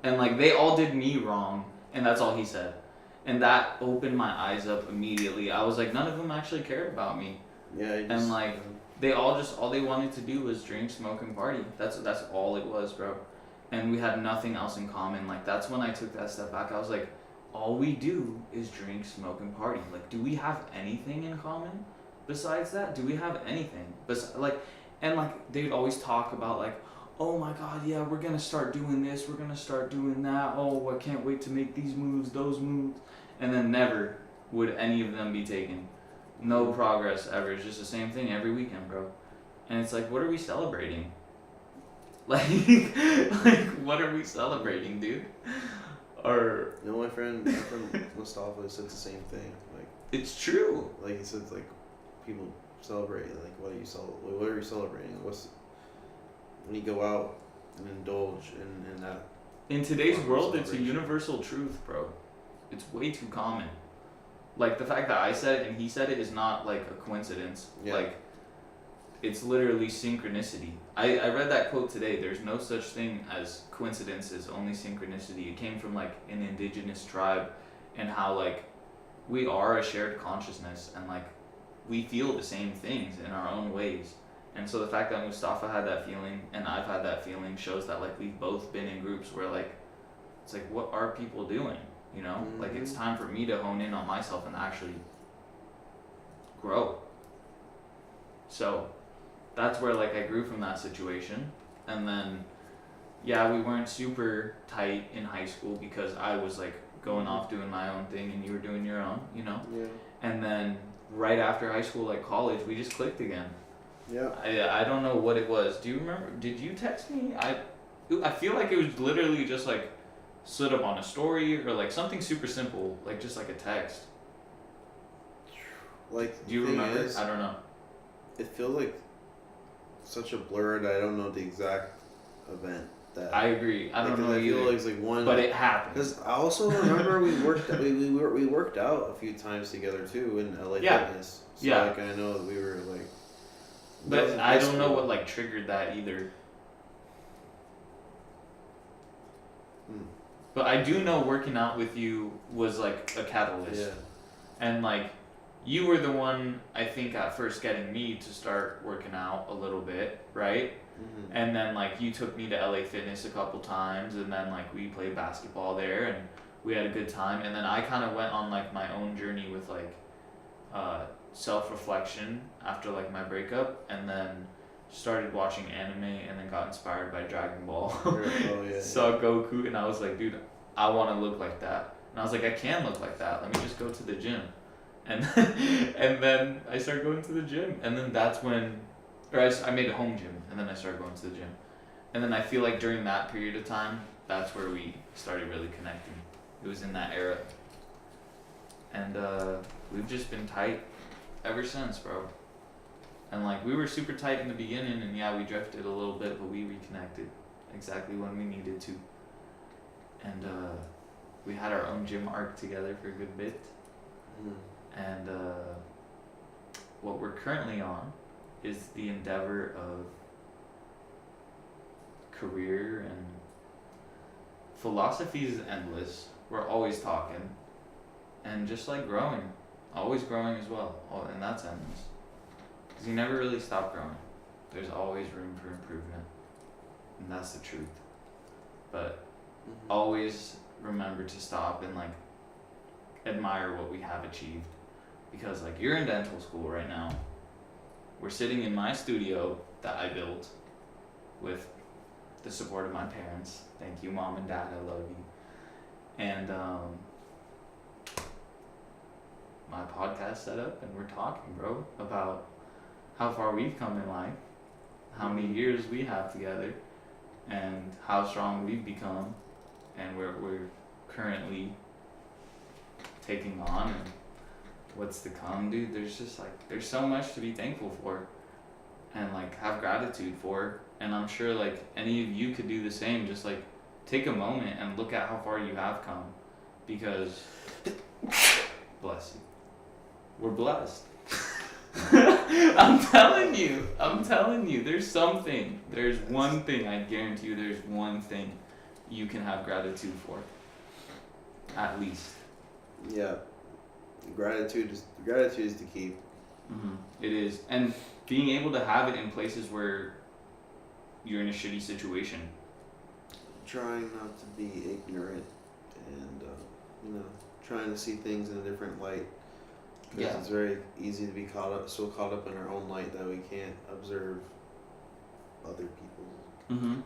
And like they all did me wrong, and that's all he said. And that opened my eyes up immediately. I was like, none of them actually cared about me, yeah. and like they all they wanted to do was drink, smoke, and party. That's all it was, bro. And we had nothing else in common. Like that's when I took that step back. I was like, all we do is drink, smoke, and party. Like, do we have anything in common besides that? Do we have anything? And like, they'd always talk about like, oh my god, yeah, we're gonna start doing this, we're gonna start doing that. Oh, I can't wait to make these moves, those moves. And then never would any of them be taken. No progress ever. It's just the same thing every weekend, bro. And it's like, what are we celebrating? Like, what are we celebrating, dude? Or my friend Mustafa said the same thing. Like it's true. he said like people celebrate like what are you celebrating? What's when you go out and indulge in that. In today's Form of world, it's a celebration. universal truth, bro. It's way too common. Like the fact that I said it and he said it is not like a coincidence. Yeah. Like it's literally synchronicity. I read that quote today. There's no such thing as coincidences, only synchronicity. It came from like an indigenous tribe and how like we are a shared consciousness and like we feel the same things in our own ways. And so the fact that Mustafa had that feeling and I've had that feeling shows that like we've both been in groups where like it's like what are people doing? You know? Like it's time for me to hone in on myself and actually grow. So that's where like I grew from that situation. And then yeah, we weren't super tight in high school because I was like going off doing my own thing and you were doing your own, you know? Yeah. And then right after high school, like college, we just clicked again. Yeah. I don't know what it was. Do you remember? Did you text me? I feel like it was literally just like slid up on a story or like something super simple, like just like a text. Like Do you the thing remember? is, I don't know. it feels like such a blur that I don't know the exact event that. I agree. I don't know I feel either. like it's like one. But it happened. Because I also remember we worked out a few times together too in LA Yeah. Fitness. So Yeah. like I know that we were like. that But was in I high don't know school. what like triggered that either. Mm. But I do know working out with you was like a catalyst. Yeah. And like, you were the one, I think, at first getting me to start working out a little bit, right? Mm-hmm. And then like you took me to LA Fitness a couple times, and then like we played basketball there, and we had a good time. And then I kind of went on like my own journey with like self-reflection after like my breakup, and then started watching anime, and then got inspired by Dragon Ball. Oh, yeah. Saw Goku, and I was like, dude, I want to look like that. And I was like, I can look like that. Let me just go to the gym. And and then I started going to the gym, and then that's when, I made a home gym, and then I started going to the gym, and then I feel like during that period of time, that's where we started really connecting. It was in that era, and we've just been tight ever since, bro. And like we were super tight in the beginning, and yeah, we drifted a little bit, but we reconnected exactly when we needed to, and we had our own gym arc together for a good bit. Mm. And what we're currently on is the endeavor of career, and philosophy is endless. We're always talking, and just like growing, always growing as well. Oh, and that's endless, because you never really stop growing. There's always room for improvement, and that's the truth. But Mm-hmm. always remember to stop and like admire what we have achieved, because like you're in dental school right now, we're sitting in my studio that I built with the support of my parents. Thank you, Mom and Dad, I love you. And my podcast set up, and we're talking, bro, about how far we've come in life, how many years we have together, and how strong we've become, and where we're currently taking on, and what's to come, dude. There's just like, there's so much to be thankful for, and like have gratitude for. And I'm sure like any of you could do the same. Just like take a moment and look at how far you have come, because bless you, we're blessed. I'm telling you, there's one thing, I guarantee you, there's one thing you can have gratitude for, at least. Yeah. Gratitude is the key. Mm-hmm. It is, and being able to have it in places where you're in a shitty situation. Trying not to be ignorant, and trying to see things in a different light. Because Yeah. it's very easy to be caught up in our own light that we can't observe other people. Mm-hmm.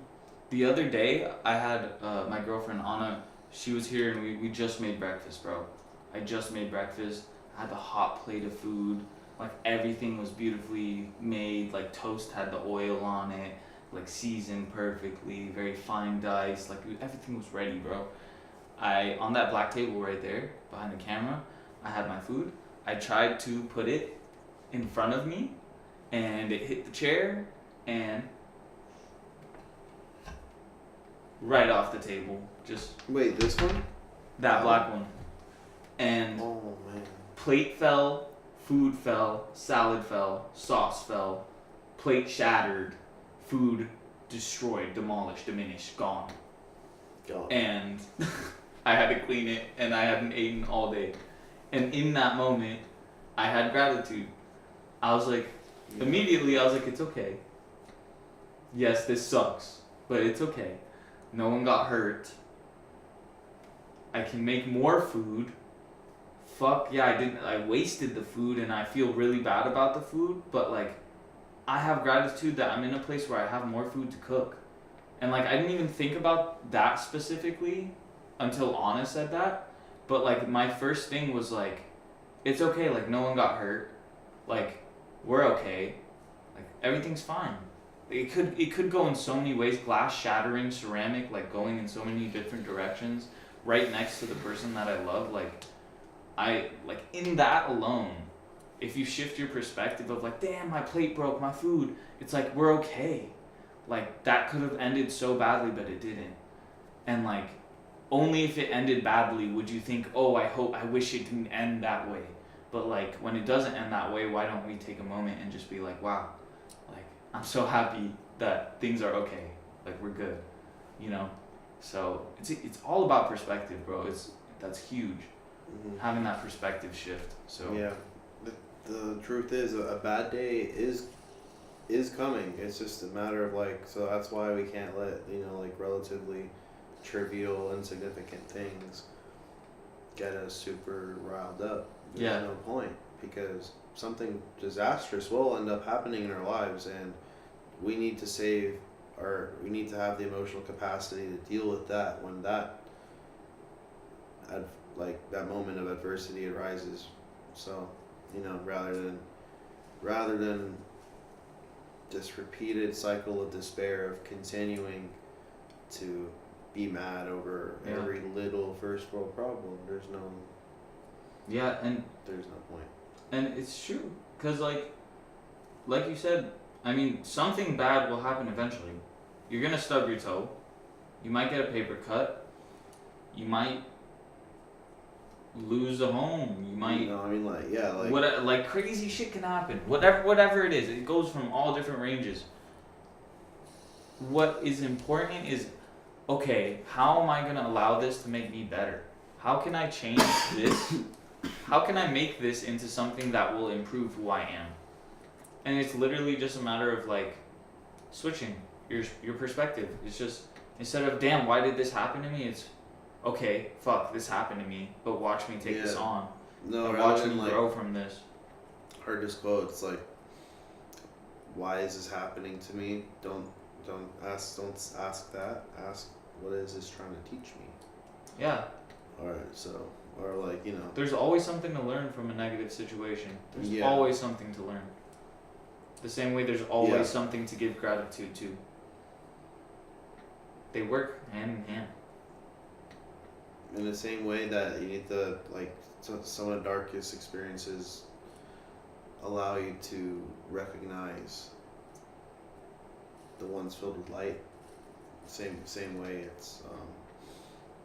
The other day, I had my girlfriend Anna. She was here, and we just made breakfast, bro. I just made breakfast. I had a hot plate of food. Like everything was beautifully made. Like toast had the oil on it, like seasoned perfectly, very fine dice. Like everything was ready, bro. On that black table right there behind the camera, I had my food. I tried to put it in front of me, and it hit the chair, and right off the table, just Wait, this one? that black one. And Oh man. plate fell, food fell, salad fell, sauce fell, plate shattered, food destroyed, demolished, diminished, gone. God. And I had to clean it, and I hadn't eaten all day. And in that moment, I had gratitude. I was like, immediately I was like, it's okay. Yes, this sucks, but it's okay. No one got hurt. I can make more food. Fuck yeah, I wasted the food, and I feel really bad about the food, but like I have gratitude that I'm in a place where I have more food to cook. And like I didn't even think about that specifically until Anna said that. But like my first thing was like, it's okay, like no one got hurt. Like we're okay. Like everything's fine. It could go in so many ways, glass shattering, ceramic like going in so many different directions right next to the person that I love. Like in that alone, if you shift your perspective of like, damn, my plate broke, my food, it's like we're okay. Like that could have ended so badly, but it didn't. And like only if it ended badly would you think, oh, I wish it didn't end that way. But like when it doesn't end that way, why don't we take a moment and just be like, wow, like I'm so happy that things are okay, like we're good, you know? So it's all about perspective, bro. That's huge. Mhm. Having that perspective shift. So Yeah, the truth is a bad day is coming. It's just a matter of like, so that's why we can't let, like relatively trivial, insignificant things get us super riled up. There's Yeah. no point, because something disastrous will end up happening in our lives, and we need to we need to have the emotional capacity to deal with that when that moment of adversity arises. So, rather than this repeated cycle of despair of continuing to be mad over Yeah. every little first world problem, there's no point. and it's true, cause like you said, I mean, something bad will happen eventually. You're gonna stub your toe. You might get a paper cut. You might lose a home. You might. No, I mean, Like crazy shit can happen. Whatever it is, it goes from all different ranges. What is important is, okay, how am I gonna allow this to make me better? How can I change this? How can I make this into something that will improve who I am? And it's literally just a matter of like switching your perspective. It's just, instead of damn, why did this happen to me? It's okay, fuck, this happened to me, but watch me take this Yeah. on. No, And rather watch than me grow from this. heard this quote. It's like, why is this happening to me? Don't ask that. Ask, what is this trying to teach me? Yeah. There's always something to learn from a negative situation. There's Yeah. always something to learn. The same way there's always Yeah. something to give gratitude to. They work hand in hand. in the same way that you need to, like, some of the darkest experiences allow you to recognize the ones filled with light. Same way, it's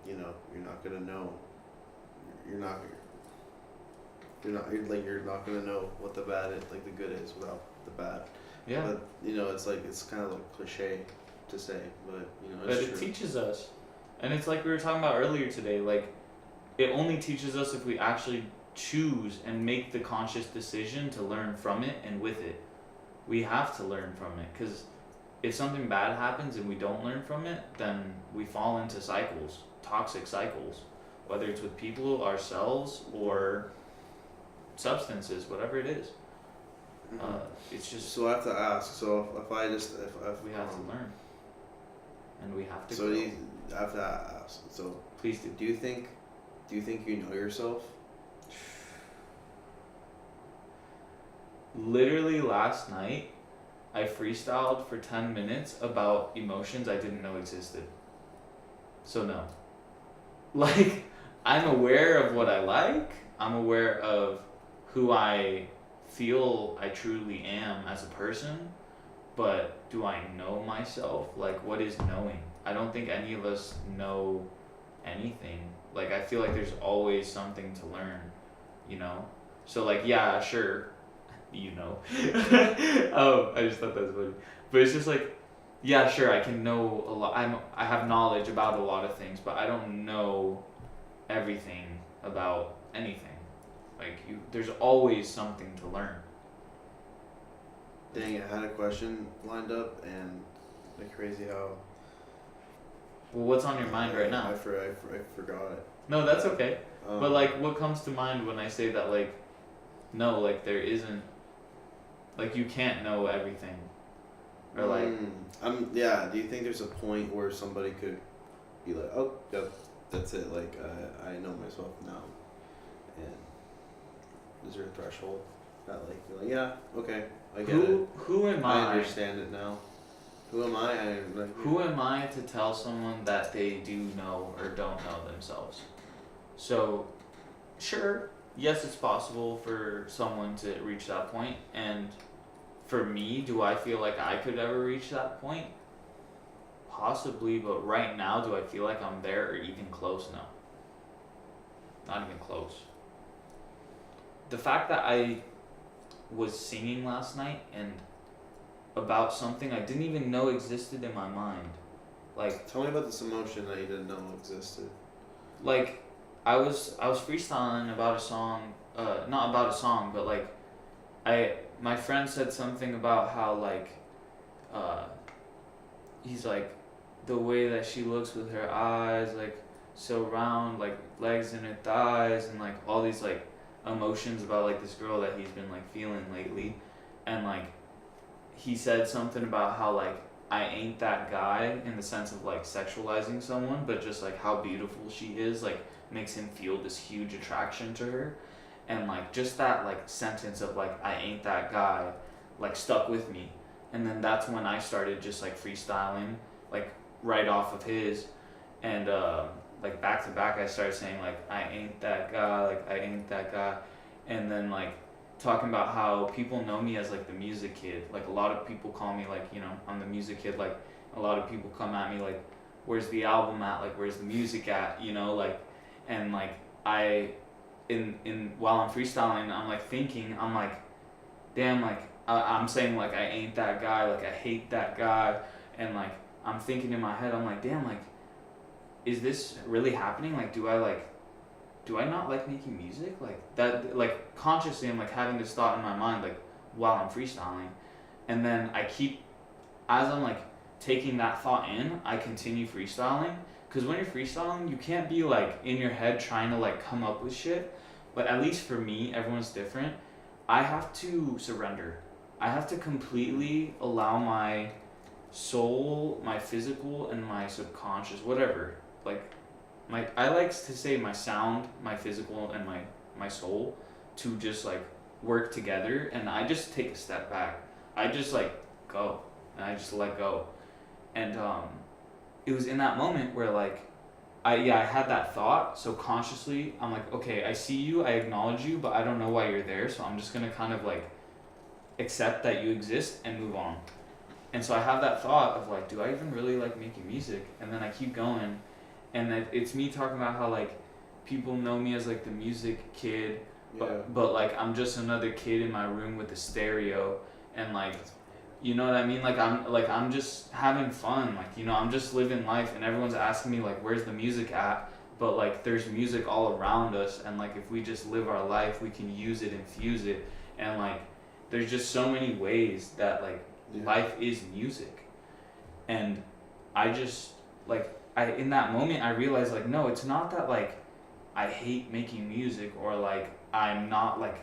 you're not gonna know. You're not gonna know what the bad is, like the good is, without the bad. Yeah. But it's kind of like cliche to say, but But it's it true. teaches us. And it's like we were talking about earlier today, like it only teaches us if we actually choose and make the conscious decision to learn from it and with it. We have to learn from it, because if something bad happens and we don't learn from it, then we fall into cycles, toxic cycles, whether it's with people, ourselves, or substances, whatever it is. Mhm. It's just So I have to ask. So if we have to learn, and we have to So grow. I have to ask. So Please do. do you think you know yourself? Literally last night, I freestyled for 10 minutes about emotions I didn't know existed. So no. Like, I'm aware of what I like. I'm aware of who I feel I truly am as a person. But do I know myself? Like, what is knowing? I don't think any of us know anything. Like, I feel like there's always something to learn, So, like, yeah, sure, I just thought that was funny. But it's just like, yeah, sure, I can know a lot. I have knowledge about a lot of things, but I don't know everything about anything. Like, there's always something to learn. Dang, I had a question lined up, and like crazy how. Well, what's on your mind right now? I forgot it. No, that's okay. Um, But like, what comes to mind when I say that? Like, no, like there isn't. Like, you can't know everything. Or like, do you think there's a point where somebody could be like, oh, yep, that's it. Like, I know myself now, and is there a threshold that like you're like, yeah, okay, I get it. who am I I? understand it now. Who am I? Who am I to tell someone that they do know or don't know themselves? So, sure, yes, it's possible for someone to reach that point, and for me, do I feel like I could ever reach that point? Possibly, but right now, do I feel like I'm there or even close? No. Not even close. The fact that I was singing last night and about something I didn't even know existed in my mind Like, tell me about this emotion that you didn't know existed. like, I was freestyling about a song, not about a song, but like, my friend said something about how like, he's like, the way that she looks with her eyes, like so round, like legs in her thighs, and like all these like emotions about like this girl that he's been like feeling lately, and like he said something about how like I ain't that guy in the sense of like sexualizing someone, but just like how beautiful she is, like makes him feel this huge attraction to her, and like just that like sentence of like I ain't that guy, like stuck with me, and then that's when I started just like freestyling, like right off of his, and like back to back I started saying like I ain't that guy, like I ain't that guy, and then like talking about how people know me as like the music kid, like a lot of people call me like, you know, I'm the music kid, like a lot of people come at me like where's the album at, like where's the music at, you know, like, and like I in while I'm freestyling I'm like thinking, I'm like damn, like I'm saying like I ain't that guy, like I hate that guy, and like I'm thinking in my head, I'm like, damn, like, is this really happening? Like, do I not like making music? Like, that, like, consciously I'm, like, having this thought in my mind, like, while I'm freestyling. And then as I'm, like, taking that thought in, I continue freestyling. Because when you're freestyling, you can't be, like, in your head trying to, like, come up with shit. But at least for me, everyone's different. I have to surrender. I have to completely allow my soul, my physical, and my subconscious, whatever, like I like to say my sound, my physical, and my soul to just like work together, and I just take a step back. I just like go, and I just let go. And it was in that moment where like I had that thought, so consciously I'm like, okay, I see you, I acknowledge you, but I don't know why you're there, so I'm just gonna kind of like accept that you exist and move on. And so I have that thought of like, do I even really like making music? And then I keep going, and then it's me talking about how like people know me as like the music kid, but like I'm just another kid in my room with a stereo, and like, you know what I mean? Like I'm just having fun, like, you know, I'm just living life, and everyone's asking me like, where's the music at? But like there's music all around us, and like if we just live our life, we can use it, infuse it, and like there's just so many ways that like life is music. And I just like in that moment I realized like, no, it's not that like I hate making music, or like I'm not like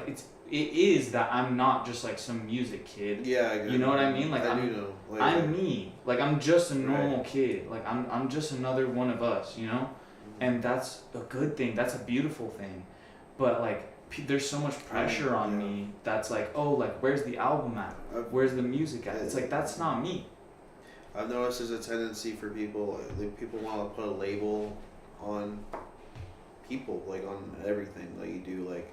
it is that I'm not just like some music kid. Yeah, you know what I mean? Like I do know. Like, I'm me. Like I'm just a normal kid. Like I'm just another one of us, you know? And that's a good thing. That's a beautiful thing. But like there's so much pressure on me that's like, oh, like where's the album at? Where's the music at? It's like that's not me. I've noticed there's a tendency for people, like people want to put a label on people, like on everything that you do, like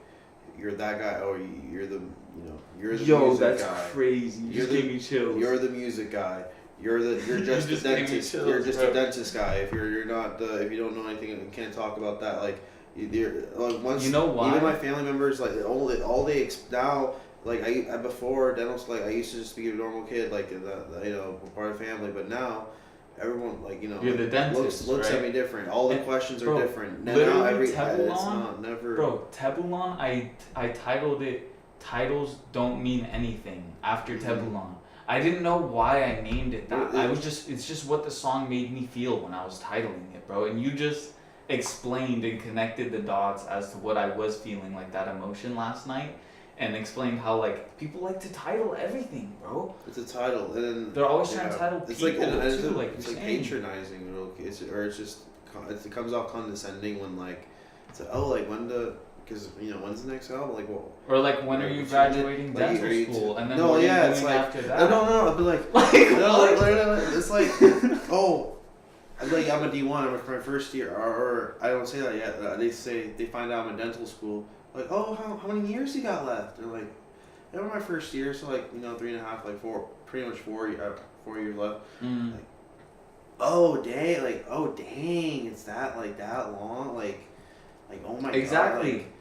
you're that guy, or you're the, you know, you're the music that's guy. Crazy. You just gave me chills. You're the music guy. You're just the dentist. Chills, you're just bro. a dentist guy. If you're not if you don't know anything and can't talk about that, like you're like once, you know why? Even my family members, like all they now, like I before dentals, like I used to just be a normal kid, like you know, part of the family, but now everyone, like, you know, you're the dentist, looks right? at me different. All the questions are different. Now Literally, it's not never. Bro, Tebulon, I titled it "Titles Don't Mean Anything" after Tebulon. I didn't know why I named it that. It's just what the song made me feel when I was titling it, bro. And you just explained and connected the dots as to what I was feeling, like that emotion last night, and explained how like people like to title everything, bro. It's a title, and then they're always trying to title people like, too, like it's you're like saying. patronizing, it comes off condescending when like it's like, oh, like because you know, when's the next album, like, well, or like when are you graduating dental school, and then no, what are you it's doing like after that? no, I'd be like, it's like, oh, like I'm a D1, I'm in my first year, or I don't say that yet. They find out I'm in dental school, like, oh, how many years you got left? They're like, yeah, my first year, so like, you know, 3.5, like 4, pretty much 4 years left. Like, oh dang, it's that long, like oh my exactly. God, like,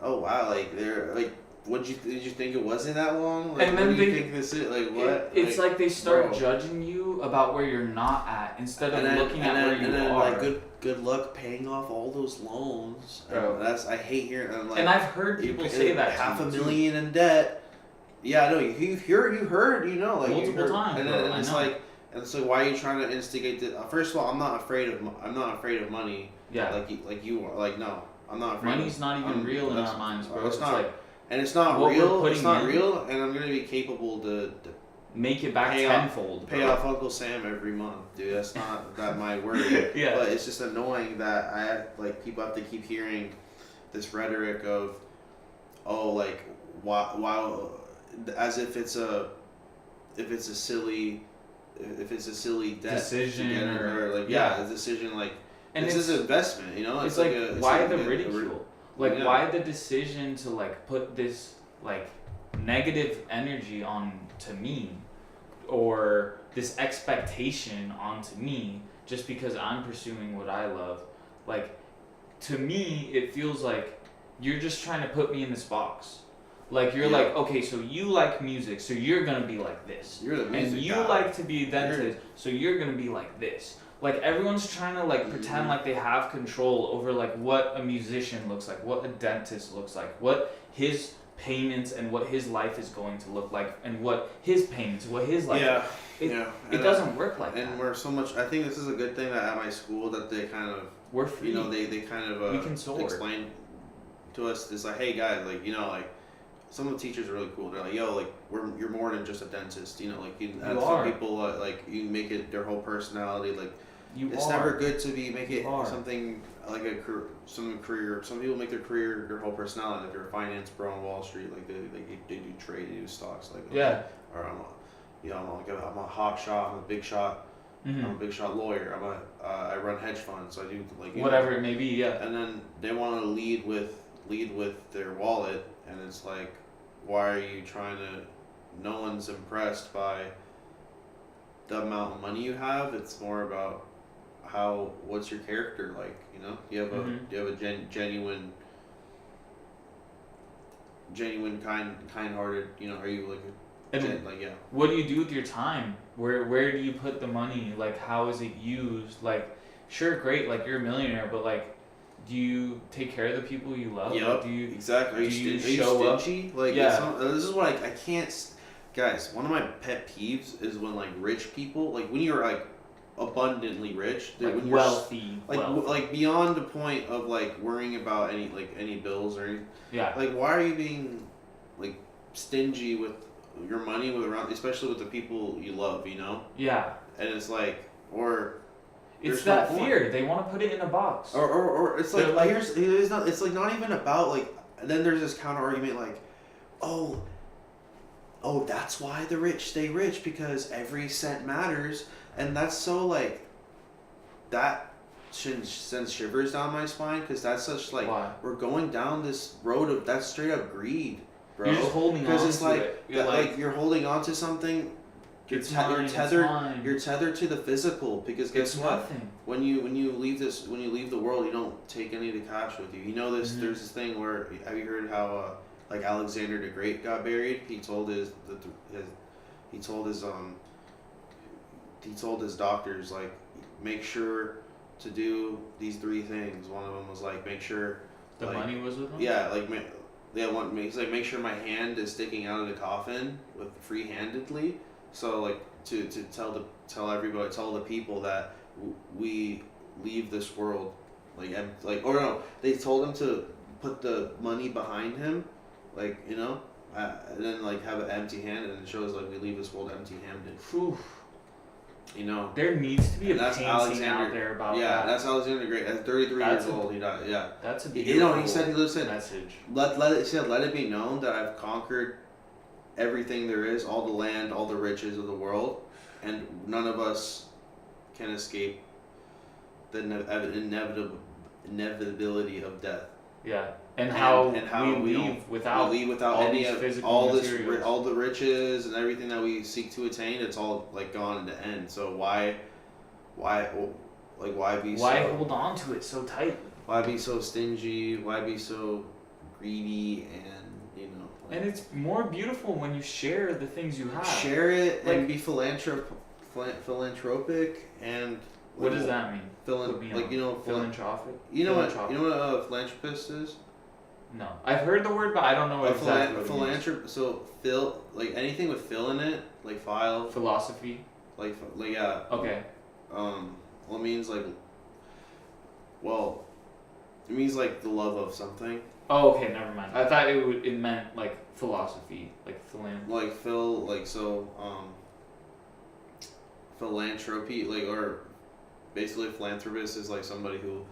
oh wow, like they're like, did you think it wasn't that long? Like, and then what do you think this is? Like, what? It's like they start bro. judging you about where you're not at instead of looking at where you are. Like good luck paying off all those loans. Bro. I hate hearing. And I've heard people say that $500,000 in debt. Yeah, I know. You heard, you know, like multiple times. And then it's like, and so why are you trying to instigate this? First of all, I'm not afraid of money. Yeah. Like you are. Like no, I'm not afraid. Money's not even real in our minds, bro. It's not. Like, and it's not real. It's not real, and I'm gonna be capable to make it back tenfold. Pay off Uncle Sam every month, dude. That's not that my word. Yeah. But it's just annoying that people have to keep hearing this rhetoric of, oh, like wow, as if it's a silly debt decision or like a decision like. And this is an investment, you know. It's like why the ridicule? Like why the decision to like put this like negative energy on to me, or this expectation onto me just because I'm pursuing what I love? Like, to me, it feels like you're just trying to put me in this box. Like you're like, okay, so you like music, so you're gonna be like this. You're the music and you guy. like to be a dentist, so you're gonna be like this. Like everyone's trying to like pretend like they have control over like what a musician looks like, what a dentist looks like, what his payments and what his life is going to look like, and what his payments, what his life. It doesn't work like that. And we're so much. I think this is a good thing that at my school that they kind of we're free. You know, they kind of we can soar. Explain to us this like, hey guys, like you know like. Some of the teachers are really cool. They're like, "Yo, like you're more than just a dentist. You know, like some people like you make it their whole personality. Like it's never good to make it something like some career. Some people make their career their whole personality. Like they're a finance bro on Wall Street. Like they do trade, they do stocks. Like or I'm a hot shot. I'm a big shot. Mm-hmm. I'm a big shot lawyer. I run hedge funds. So I do like whatever it may be. Yeah. And then they want to lead with their wallet, and it's like. Why are you trying to? No one's impressed by the amount of money you have. It's more about what's your character like. You know, do you have a genuine, kind-hearted. You know, are you what do you do with your time? Where do you put the money? Like, how is it used? Like, sure, great. Like you're a millionaire, but like. Do you take care of the people you love? Yep, like, do you exactly. Are you stingy? Like, this is what I can't. Guys, one of my pet peeves is when like rich people, like when you're like abundantly rich, like when wealthy, like beyond the point of like worrying about any bills or anything. Yeah. Like, why are you being like stingy with your money especially with the people you love? You know. Yeah. And it's like It's that fear. They want to put it in a box. Or it's like it's like not even about like. Then there's this counter argument like, oh, that's why the rich stay rich because every cent matters, and that's so like. That sends shivers down my spine because that's such like we're going down this road of that's straight up greed, bro. You're just holding on because it's to like it. Like you're holding on to something. You're tethered to the physical because guess what? Nothing. When you leave the world, you don't take any of the cash with you. You know this. Mm-hmm. There's this thing where have you heard how like Alexander the Great got buried? He told his doctors like make sure to do these 3 things. One of them was like make sure the money was with him. Yeah, like he's like make sure my hand is sticking out of the coffin with free-handedly. So like to tell the people that we leave this world they told him to put the money behind him, like you know, and then like have an empty hand, and it shows like we leave this world empty-handed. You know, there needs to be a painting out there about that. Yeah, that's Alexander the Great. At 33 years old, he died. Yeah, that's a beautiful he said message. Let it be known that I've conquered everything there is, all the land, all the riches of the world, and none of us can escape the inevitability of death. Yeah, and how we leave without any of all the riches and everything that we seek to attain. It's all like gone in the end. So why hold on to it so tightly? Why be so stingy? Why be so greedy and and it's more beautiful when you share the things you have. Share it and be philanthropic philanthropic and What does that mean? Put me like on. you know Philanthropic? you know what Philanthropic. a philanthropist is? No. I've heard the word, but I don't know what exactly what it means. So like anything with phil in it, like file, Philosophy? like yeah. Okay. Well, it means like, well, it means like the love of something. Oh, okay, never mind. I thought it meant like philosophy, like Like philanthropy, like, or basically a philanthropist is like somebody who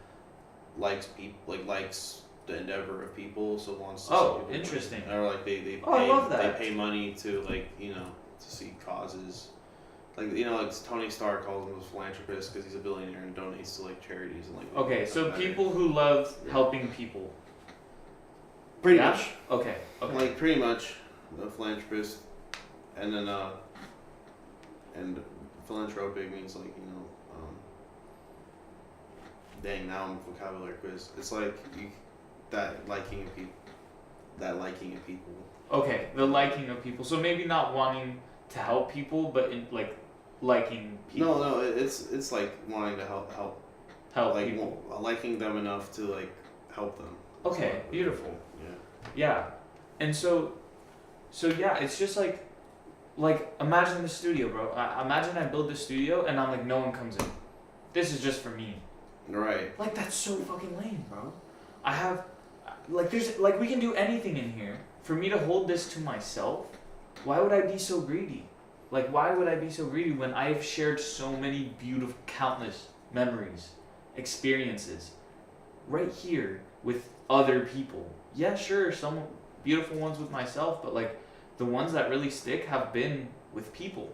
likes people, like likes the endeavor of people, so wants to see people interesting. win. Or like they pay, I love that. They pay money to, like, you know, to see causes. Like, you know, like Tony Stark calls him a philanthropist because he's a billionaire and donates to like charities and like. Okay, so people who love helping people. Pretty Yeah? much. Okay. Okay. Like pretty much, a philanthropist, and then and philanthropic means like, you know, dang, now I'm vocabulary quiz. It's like that liking of people. Okay, the liking of people. So maybe not wanting to help people, but in like liking people. No, it's like wanting to help Help like people. liking them enough to like help them. Okay, beautiful. Yeah. Yeah, and so yeah, it's just like imagine the studio, bro. Imagine I build the studio and I'm like, no one comes in. This is just for me. Right. Like, that's so fucking lame, bro. I have there's we can do anything in here. For me to hold this to myself, why would I be so greedy? Like, why would I be so greedy when I've shared so many beautiful, countless memories, experiences, right here with other people? Yeah, sure, some beautiful ones with myself, but like the ones that really stick have been with people,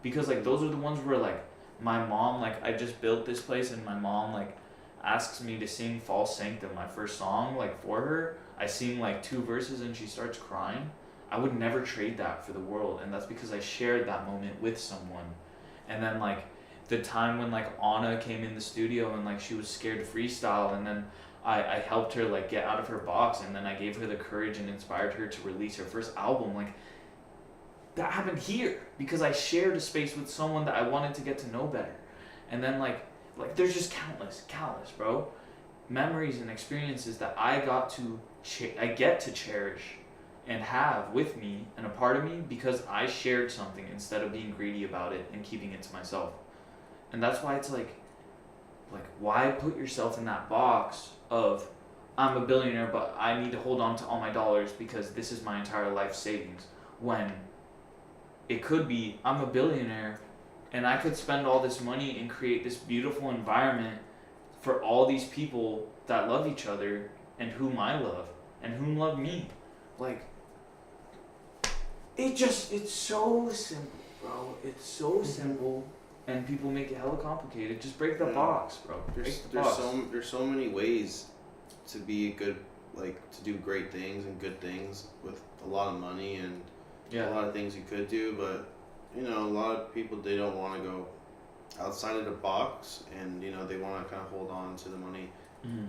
because like those are the ones where like my mom, like I just built this place and my mom like asks me to sing False Sanctum, my first song, like for her. I sing like 2 verses and she starts crying. I would never trade that for the world, and that's because I shared that moment with someone. And then like the time when like Anna came in the studio and like she was scared to freestyle, and then I helped her like get out of her box, and then I gave her the courage and inspired her to release her first album. Like, that happened here because I shared a space with someone that I wanted to get to know better. And then like there's just countless, bro, memories and experiences that I get to cherish and have with me and a part of me because I shared something instead of being greedy about it and keeping it to myself. And that's why it's like why put yourself in that box of I'm a billionaire but I need to hold on to all my dollars because this is my entire life savings, when it could be I'm a billionaire and I could spend all this money and create this beautiful environment for all these people that love each other and whom I love and whom love me. Like, it's so simple, bro. It's so simple, and people make it hella complicated. Just break the box, bro. There's so many ways to be a good, like, to do great things and good things with a lot of money and a lot of things you could do, but you know, a lot of people, they don't want to go outside of the box, and you know, they want to kind of hold on to the money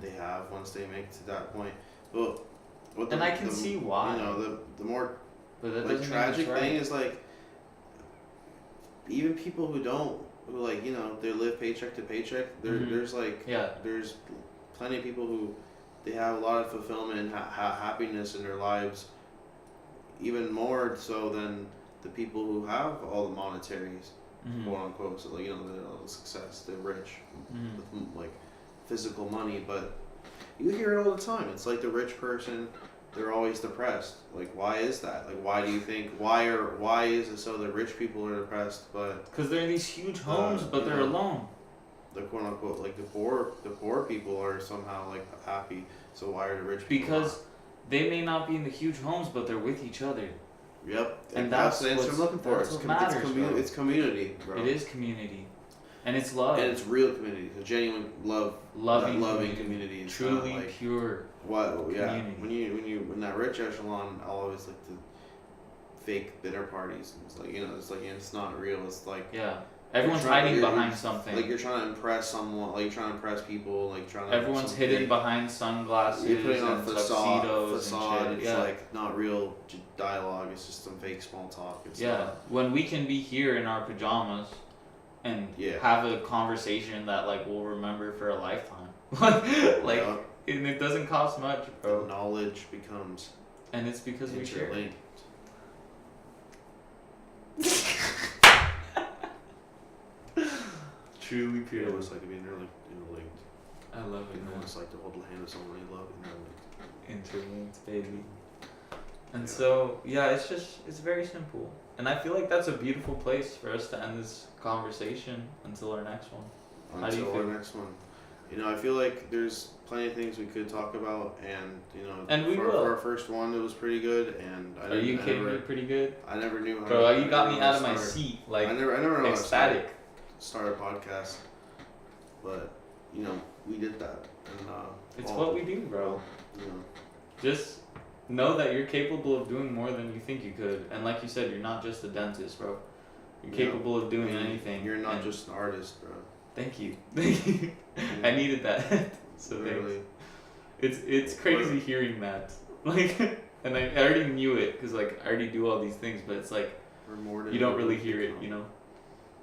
they have once they make it to that point. But I can see why. You know, the more like tragic thing is like even people who like, you know, they live paycheck to paycheck. There's like there's plenty of people who they have a lot of fulfillment and happiness in their lives, even more so than the people who have all the monetaries, quote unquote. So like, you know, the success, they're rich with like physical money, but you hear it all the time. It's like the rich person, they're always depressed. Like, why is that? Like, why do you think? Why is it so that rich people are depressed, but because they're in these huge homes, but they're alone. The quote unquote like the poor people are somehow like happy. So why are the rich people? Because they may not be in the huge homes, but they're with each other. Yep, and that's the answer I'm looking for. That's what matters, bro. It's community, bro. It is community, and it's love. And it's real community. It's a genuine loving community. It's truly like, pure. What? Yeah. Community. When that rich echelon, I'll always like the fake bitter parties. It's like, you know, it's like, it's not real. It's like everyone's hiding behind something. Like, you're trying to impress someone. Like, you're trying to impress people. Like, trying to. Everyone's hidden behind sunglasses. You're putting on and facade. and shit. It's like not real dialogue. It's just some fake small talk. It's not. When we can be here in our pajamas, and Yeah. have a conversation that like we'll remember for a lifetime. like, Yeah. and it doesn't cost much, The bro. knowledge becomes And it's because we share. interlinked. Truly You pure. know what it's like to be interlinked. I love You it, know what man. it's like to hold the hand of someone you love. Interlinked. Interlinked, baby. And Yeah. so, yeah, it's very simple. And I feel like that's a beautiful place for us to end this conversation until our next one. How do you Until our feel? next one. You know, I feel like there's plenty of things we could talk about, and you know, And we for, will. for our first one, it was pretty good, and Are you kidding me? never, Pretty good? I never knew how. Bro, to, you got I me never out of my started- seat. Like, I never know how to ecstatic. start a podcast, but you know, we did that, and It's well, what we do, bro. You know, Just know that you're capable of doing more than you think you could. And like you said, you're not just a dentist, bro. You're Yeah. capable of doing I mean, anything. You're not and just an artist, bro. Thank you. Thank you. I needed that. So thanks. Literally. It's crazy hearing that. Like, and I already knew it because like I already do all these things, but it's like We're more than you don't what really we've hear it, become. you know.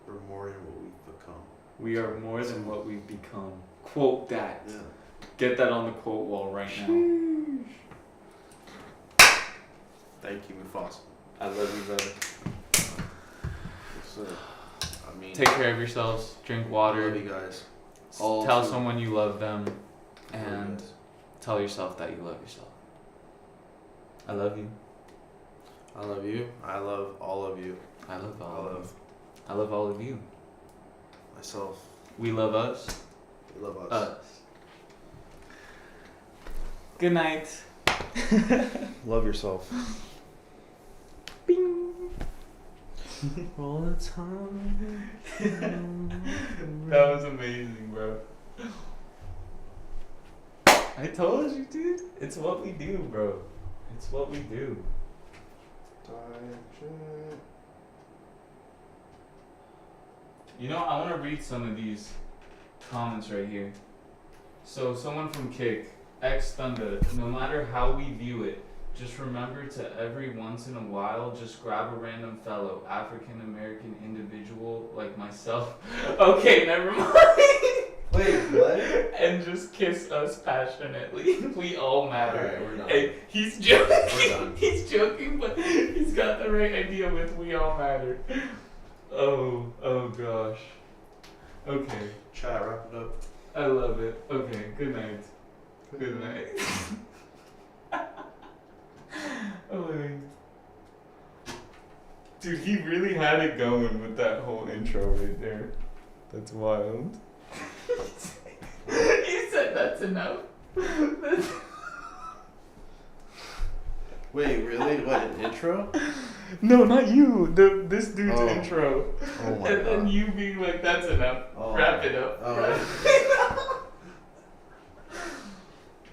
We're more than what we've become. We are more than what we've become. Quote that. Yeah. Get that on the quote wall right now. Thank you, Mufasa. I love you, brother. Yes, sir. I mean, Take care of yourselves. Drink I water. love you guys. Tell too. someone you love them, Love you and guys. tell yourself that you love yourself. I love you. I love you. I love all of you. I love I all of you. love I love all of you. myself. We love us. We love us. Us. Good night. Love yourself. Bing. All the time. That was amazing, bro. I told you, dude. It's what we do, bro. It's what we do. You know, I want to read some of these comments right here. So, someone from Kick, X Thunder, no matter how we view it, just remember to every once in a while just grab a random fellow African American individual like myself. Okay, never mind. Wait, what? And just kiss us passionately. We all matter. Alright, we're done. Hey, he's We're joking. done. He's joking, but he's got the right idea with we all matter. Oh gosh. Okay, Chat, wrap it up. I love it. Okay, good night. Good night. Oh, dude, he really had it going with that whole intro right there. That's wild. You said that's enough. Wait, really? What, an intro? No, not you. This dude's Oh. intro. Oh my And then god. you being like, that's enough. Oh. Wrap it up. Oh. Wrap it up.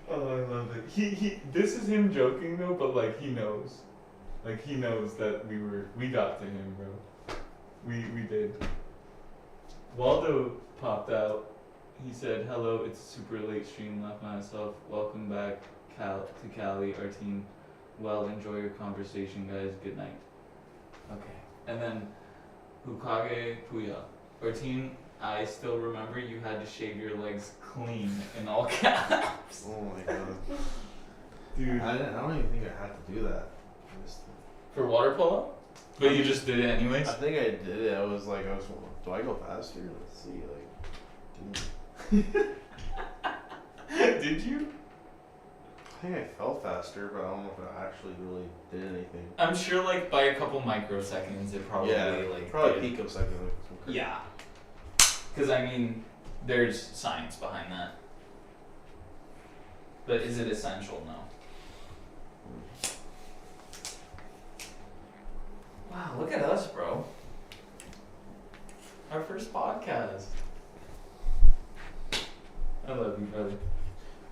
Oh, I love it. He this is him joking though, but like he knows. Like he knows that we got to him, bro. We did. Waldo popped out. He said, "Hello, it's a super late stream, not myself. Welcome back to Cali, Arteen. Well, enjoy your conversation, guys. Good night." Okay. And then Hukage Puya. Arteen, I still remember you had to shave your legs clean in all caps. Oh my god. Dude. I don't even think I had to do that. For water polo? But you just did it anyways? I think I did it. I was, do I go faster? Let's see. Did you? I think I fell faster, but I don't know if I actually really did anything. I'm sure like by a couple microseconds it probably probably did. picosecond. Yeah. Because I mean, there's science behind that. But is it essential? No. Wow, look at us, bro. Our first podcast. I love you, brother.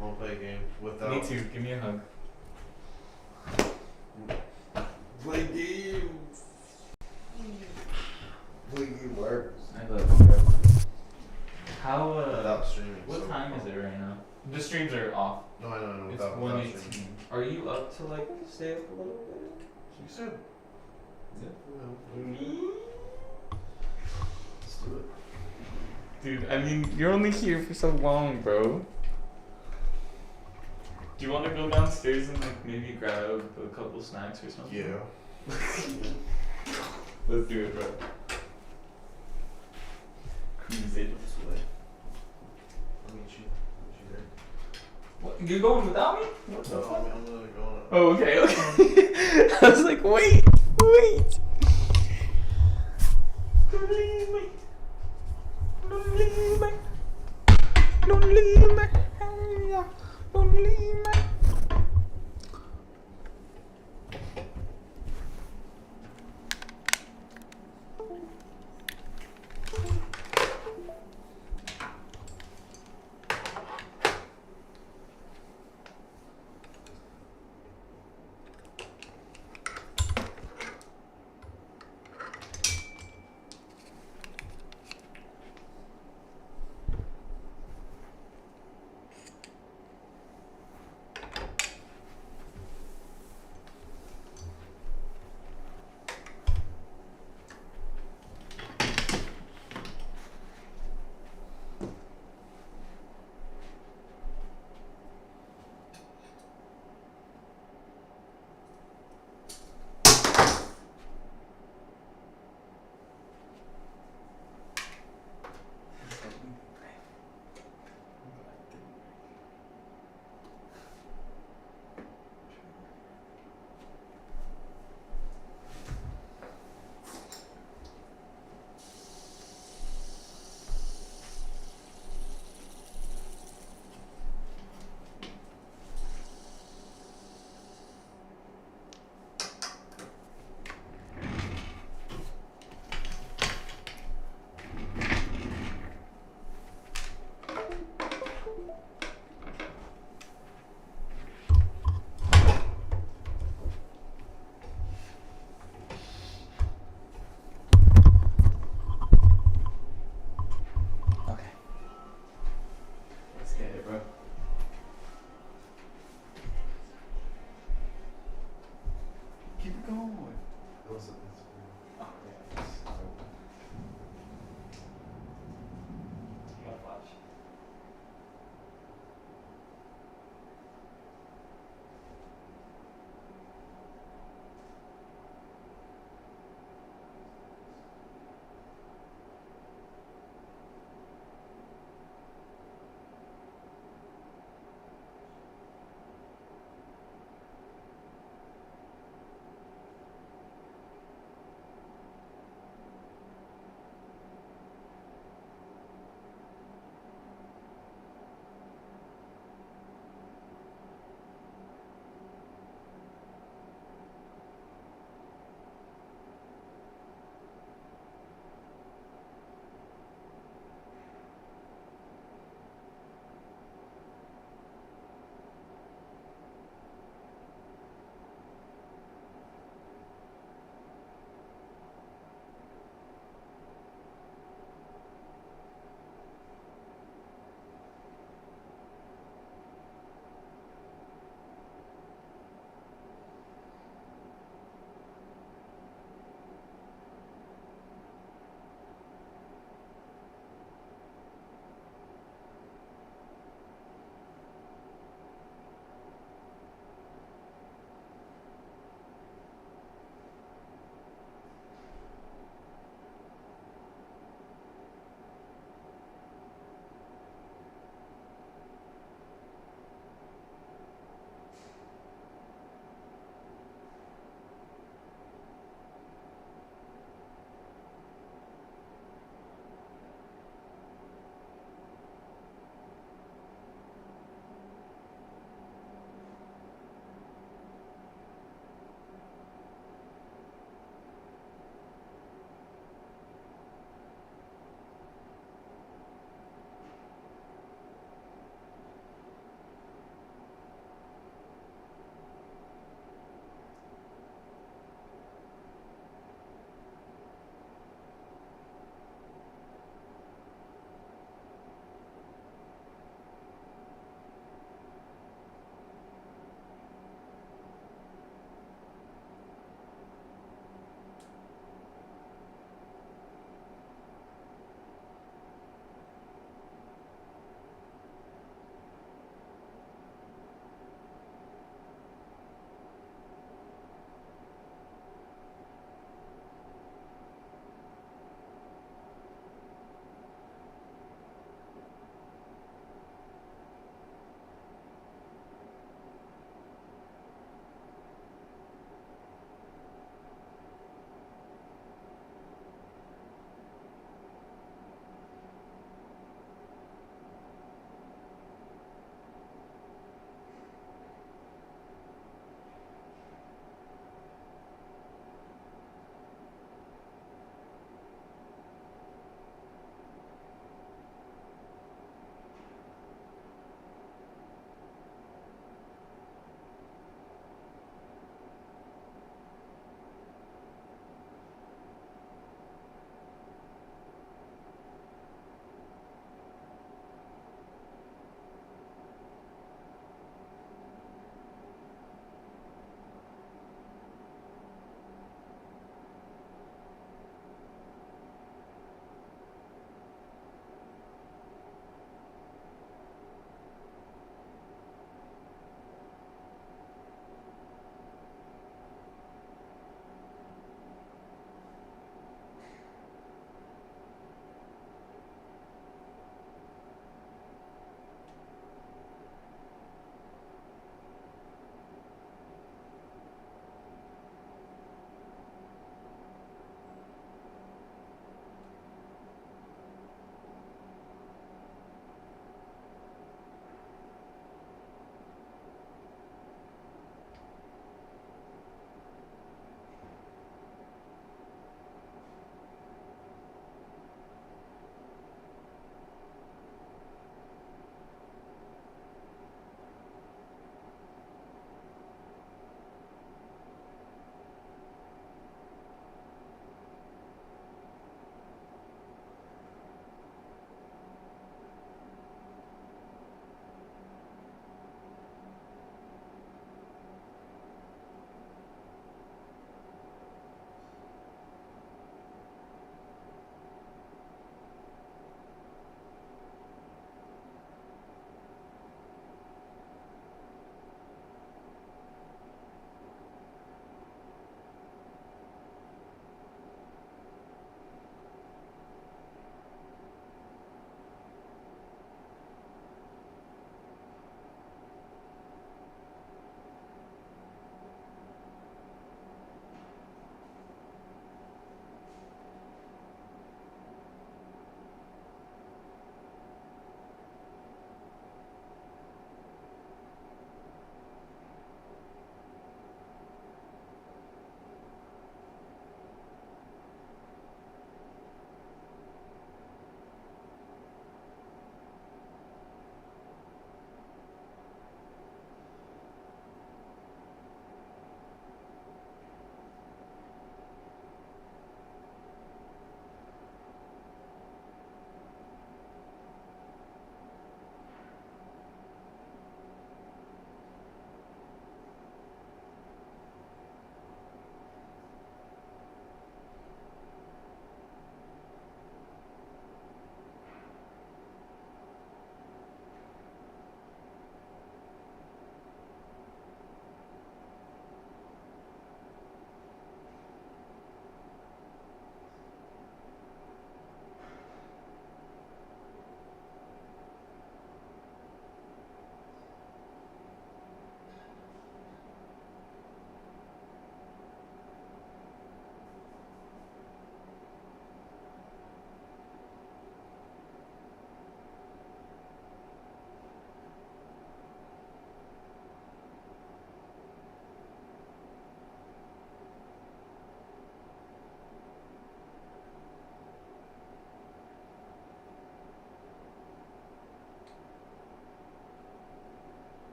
I want to play a game without. Me too. Give me a hug. Play games. Play game works. I love you, bro. How, Without streaming. what so- time is it right now? The streams are off. No, I know. It's Without 1:18. streaming. Are you up to like stay up a little bit? You said. Yeah. Let's do it. Dude, I mean, you're only here for so long, bro. Do you want to go downstairs and like maybe grab a couple snacks or something? Yeah. Let's do it, bro. Cruise it. This way. I'll meet you. Meet you there. What? You're going without me? What the No, fuck? I'm literally going. Oh, okay, okay. I was like, wait. Don't leave me. Don't leave me. Don't leave me. Don't leave me.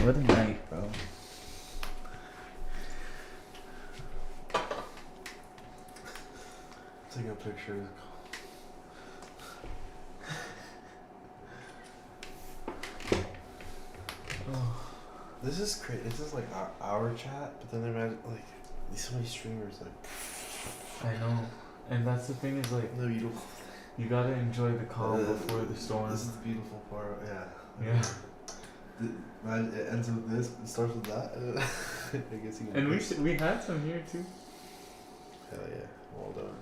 What a night, bro. Take a picture. This is crazy. This is like our chat, but then imagine like so many streamers like. I know. And that's the thing is like, No, you don't. you gotta enjoy the calm before the storm. This is the beautiful part. Yeah. Yeah. Man, it ends with this. It starts with that. I guess you. And we had some here too. Hell yeah. Well done.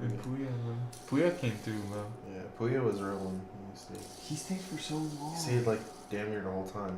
And Puya, bro. Puya came through, bro. Yeah, Puya was rolling. He He stayed for so long. stayed like damn near the whole time.